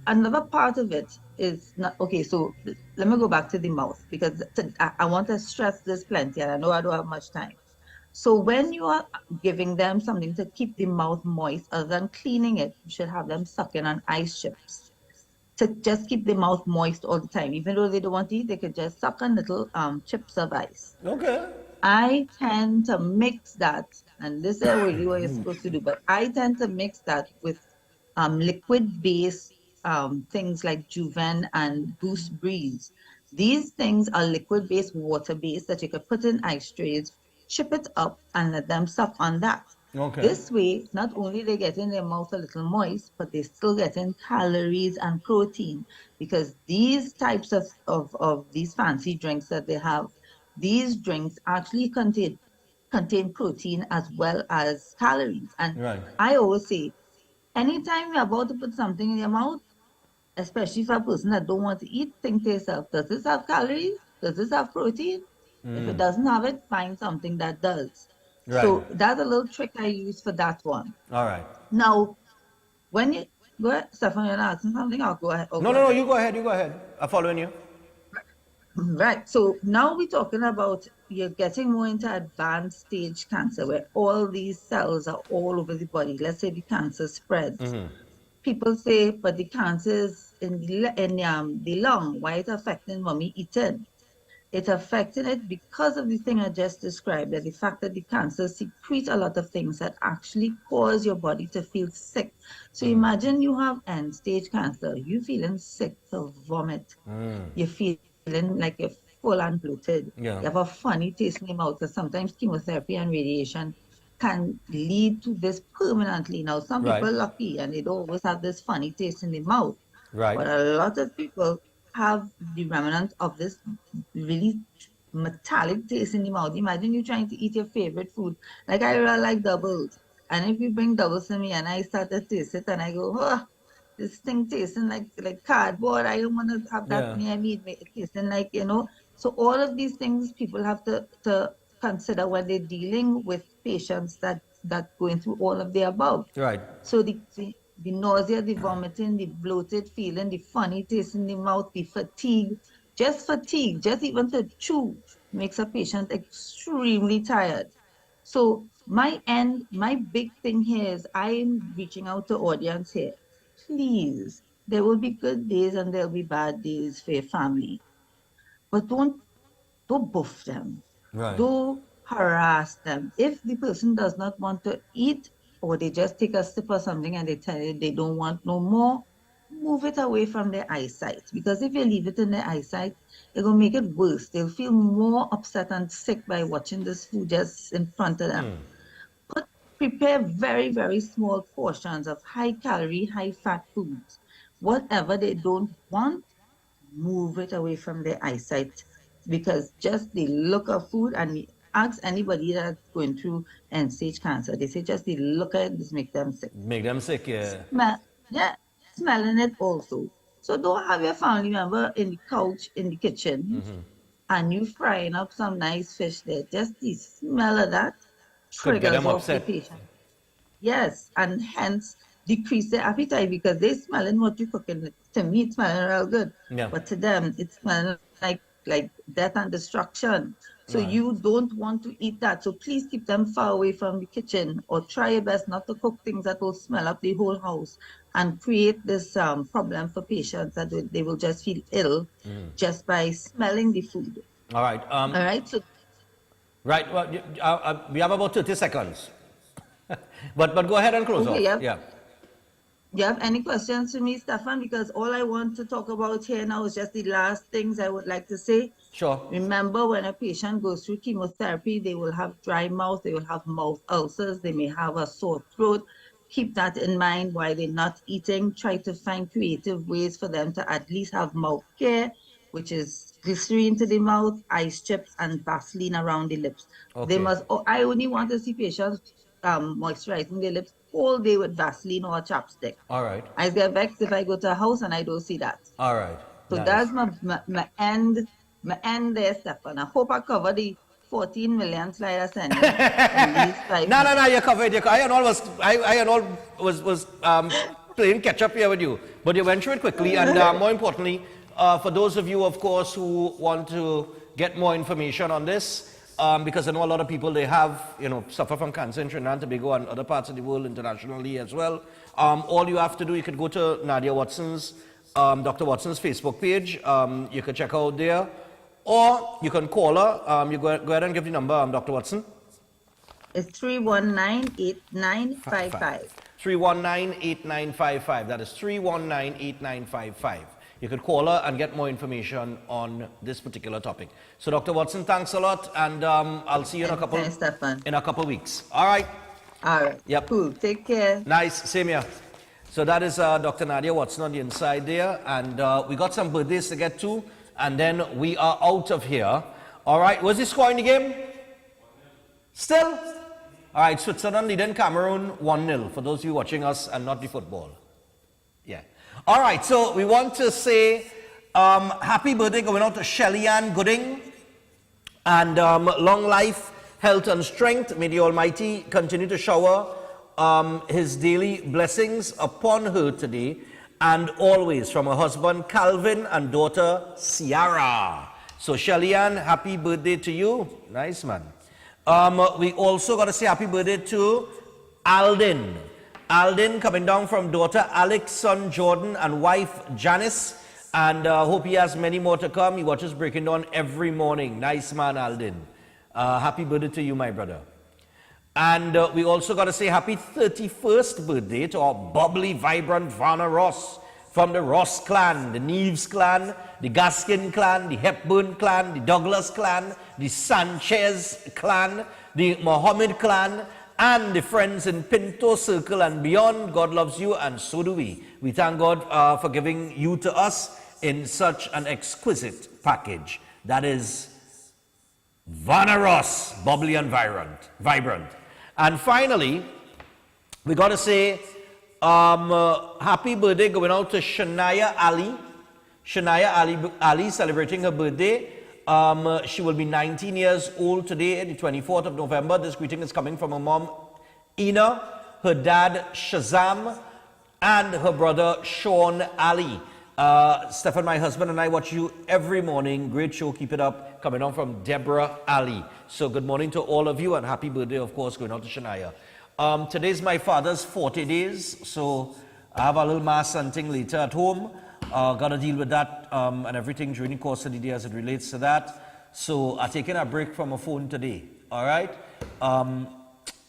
another part of it is not okay. So let me go back to the mouth, because I want to stress this plenty, and I know I don't have much time. So when you are giving them something to keep the mouth moist, other than cleaning it, you should have them sucking on ice chips to just keep the mouth moist all the time. Even though they don't want to eat, they could just suck on little chips of ice. Okay. I tend to mix that, and this is really what you're supposed to do, but I tend to mix that with liquid-based things like Juven and Boost Breeze. These things are liquid-based, water-based, that you can put in ice trays, chip it up, and let them suck on that. Okay. This way, not only they get in their mouth a little moist, but they still get in calories and protein, because these types of these fancy drinks that they have, these drinks actually contain protein as well as calories. And Right. I always say, anytime you're about to put something in your mouth, especially for a person that don't want to eat, think to yourself, does this have calories? Does this have protein? If it doesn't have it, find something that does. Right. So that's a little trick I use for that one. All right. Now, when you go ahead, Stephan, you're asking something, I'll go ahead. No, you go ahead. You go ahead. I'm following you. Right. So now we're talking about you're getting more into advanced stage cancer, where all these cells are all over the body. Let's say the cancer spreads. People say, but the cancer is in the lung. Why it's affecting mommy eating? It's affecting it because of the thing I just described, that the fact that the cancer secretes a lot of things that actually cause your body to feel sick. So imagine you have end-stage cancer. You're feeling sick to vomit. You're feeling like you're full and bloated. Yeah. You have a funny taste in your mouth, because sometimes chemotherapy and radiation can lead to this permanently. Now, some Right. people are lucky and they don't always have this funny taste in the mouth. Right. But a lot of people have the remnant of this really metallic taste in the mouth. Imagine you trying to eat your favorite food. Like, I really like doubles. And if you bring doubles to me and I start to taste it and I go, oh, this thing tasting like cardboard. I don't want to have that near me. It tasting like, So all of these things people have to consider when they're dealing with patients that going through all of the above. Right. So the nausea, the vomiting, the bloated feeling, the funny taste in the mouth, the fatigue, just even to chew makes a patient extremely tired. So my big thing here is I'm reaching out to audience here. Please, there will be good days and there'll be bad days for your family, but don't buff them. Right. Don't harass them. If the person does not want to eat, or they just take a sip or something and they tell you they don't want no more, move it away from their eyesight. Because if you leave it in their eyesight, it will make it worse. They'll feel more upset and sick by watching this food just in front of them. Prepare very, very small portions of high calorie, high fat foods. Whatever they don't want, move it away from their eyesight, because just the look of food, and ask anybody that's going through end-stage cancer, they say just the look at it just make them sick. Make them sick, yeah. Smelling it also. So don't have your family member in the couch in the kitchen and you frying up some nice fish there. Just the smell of that triggers off the patient. Yes, and hence decrease their appetite, because they smelling what you're cooking. To me, it's smelling real good. Yeah. But to them, it's smelling like death and destruction. So you don't want to eat that. So please keep them far away from the kitchen, or try your best not to cook things that will smell up the whole house and create this problem for patients, that they will just feel ill just by smelling the food. All right. All right. So. Right. Well, we have about 30 seconds. but go ahead and close off. Yeah. You have any questions for me, Stephan? Because all I want to talk about here now is just the last things I would like to say. Sure. Remember, when a patient goes through chemotherapy, they will have dry mouth, they will have mouth ulcers, they may have a sore throat. Keep that in mind while they're not eating. Try to find creative ways for them to at least have mouth care, which is glycerine to the mouth, ice chips, and Vaseline around the lips. Okay. I only want to see patients moisturizing their lips all day with Vaseline or a chapstick. All right. I get vexed if I go to a house and I don't see that. All right. So Nice. that's my end there, Stephan. I hope I cover the 14 million slide I sent you. No, you're covered. I and all was playing catch up here with you, but you went through it quickly, and more importantly, for those of you, of course, who want to get more information on this, because I know a lot of people, they have, suffer from cancer in Trinidad and Tobago and other parts of the world internationally as well. All you have to do, you could go to Nadia Watson's, Dr. Watson's Facebook page. You can check out there, or you can call her. You go ahead and give the number, Dr. Watson. It's 319-8955. 319-8955. That is 319-8955. You could call her and get more information on this particular topic. So, Dr. Watson, thanks a lot, and I'll see you in a couple weeks. All right. All right. Yep. Cool. Take care. Nice. Same here. So that is Dr. Nadia Watson on the inside there, and we got some birthdays to get to, and then we are out of here. All right. What's the score in the game? Still? All right. Switzerland leading Cameroon 1-0 for those of you watching us and not the football. Yeah. All right, so we want to say happy birthday going out to Shelly Ann Gooding, and long life, health and strength. May the Almighty continue to shower his daily blessings upon her today and always, from her husband Calvin and daughter Ciara. So Shelly Ann, happy birthday to you. Nice, man. We also got to say happy birthday to Alden. Alden coming down from daughter Alex, son Jordan, and wife Janice. And hope he has many more to come. He watches Breaking Dawn every morning. Nice man, Alden. Happy birthday to you, my brother. And we also got to say happy 31st birthday to our bubbly, vibrant Vanna Ross from the Ross clan, the Neves clan, the Gaskin clan, the Hepburn clan, the Douglas clan, the Sanchez clan, the Mohammed clan, and the friends in Pinto Circle and beyond. God loves you, and so do we. We thank God for giving you to us in such an exquisite package. That is Vanna Ross, bubbly and vibrant. And finally, we got to say happy birthday going out to Shania Ali. Shania Ali celebrating her birthday. She will be 19 years old today, the 24th of November. This greeting is coming from her mom, Ina, her dad, Shazam, and her brother, Sean Ali. Stephan, my husband, and I watch you every morning. Great show, keep it up. Coming on from Deborah Ali. So good morning to all of you, and happy birthday, of course, going out to Shania. Today's my father's 40 days, so I have a little mass hunting later at home. Gotta deal with that and everything during the course of the day as it relates to that. So I'm taking a break from my phone today. All right.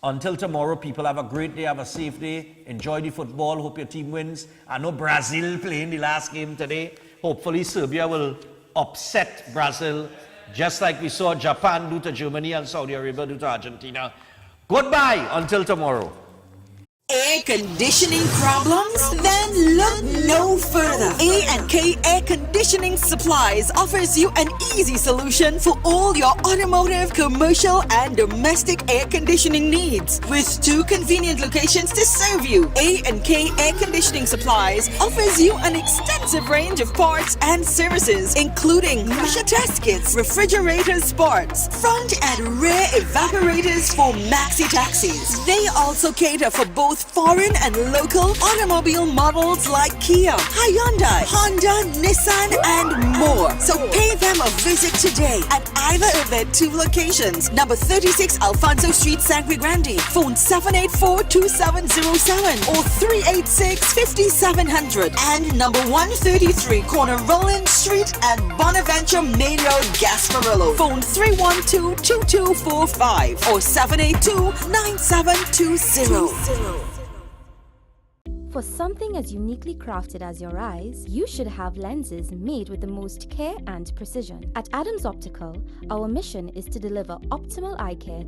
Until tomorrow, people, have a great day, have a safe day. Enjoy the football. Hope your team wins. I know Brazil playing the last game today. Hopefully Serbia will upset Brazil, just like we saw Japan do to Germany and Saudi Arabia do to Argentina. Goodbye until tomorrow. Air conditioning problems? Then look no further. A&K Air Conditioning Supplies offers you an easy solution for all your automotive, commercial, and domestic air conditioning needs. With 2 convenient locations to serve you, A&K Air Conditioning Supplies offers you an extensive range of parts and services, including pressure test kits, refrigerator parts, front and rear evaporators for maxi taxis. They also cater for both foreign and local automobile models like Kia, Hyundai, Honda, Nissan, and more. So pay them a visit today at either of their 2 locations. Number 36 Alfonso Street, Sangre Grande. Phone 784-2707 or 386-5700. And number 133 Corner Roland Street at Bonaventure Main Road, Gasparillo. Phone 312-2245 or 782-9720. For something as uniquely crafted as your eyes, you should have lenses made with the most care and precision. At Adams Optical, our mission is to deliver optimal eye care.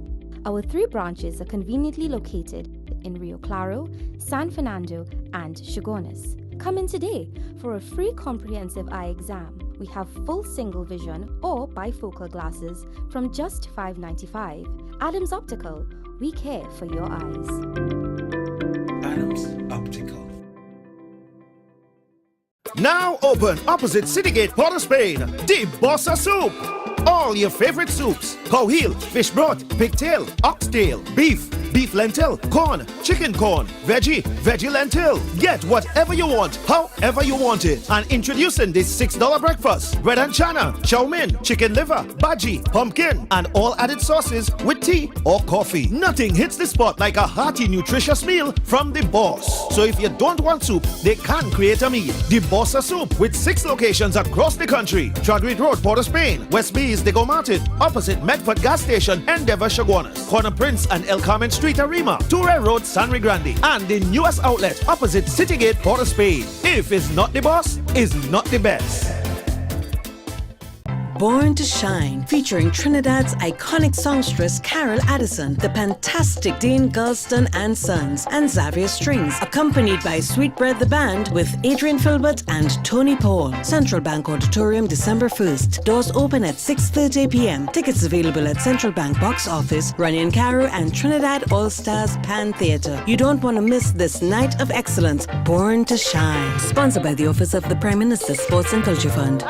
Our 3 branches are conveniently located in Rio Claro, San Fernando, and Chagones. Come in today for a free comprehensive eye exam. We have full single vision or bifocal glasses from just $5.95. Adams Optical, we care for your eyes. Adams Optical. Now open opposite Citygate, Port of Spain, the Bossa Soup. All your favorite soups: cow heel, fish broth, pigtail, oxtail, beef, beef lentil, corn, chicken corn, veggie lentil. Get whatever you want, however you want it. And introducing this $6 breakfast: bread and chana, chow mein, chicken liver, bhaji, pumpkin, and all added sauces with tea or coffee. Nothing hits the spot like a hearty, nutritious meal from the boss. So if you don't want soup, they can create a meal. The Bossa Soup, with 6 locations across the country: Tradwick Road, Port of Spain; West Bees, Diego Martin, opposite Medford Gas Station, Endeavour, Chaguanas; Corner Prince and El Carmen Street, Arima; Toure Road, San Grande; and the newest outlet opposite Citygate, Port of Spain. If it's not the boss, it's not the best. Born to Shine, featuring Trinidad's iconic songstress Carol Addison, the fantastic Dean Gulston and Sons, and Xavier Strings, accompanied by Sweetbread the Band with Adrian Filbert and Tony Paul. Central Bank Auditorium, December 1st. Doors open at 6:30 p.m. Tickets available at Central Bank Box Office, Runyon Caro, and Trinidad All Stars Pan Theatre. You don't want to miss this night of excellence. Born to Shine. Sponsored by the Office of the Prime Minister's Sports and Culture Fund.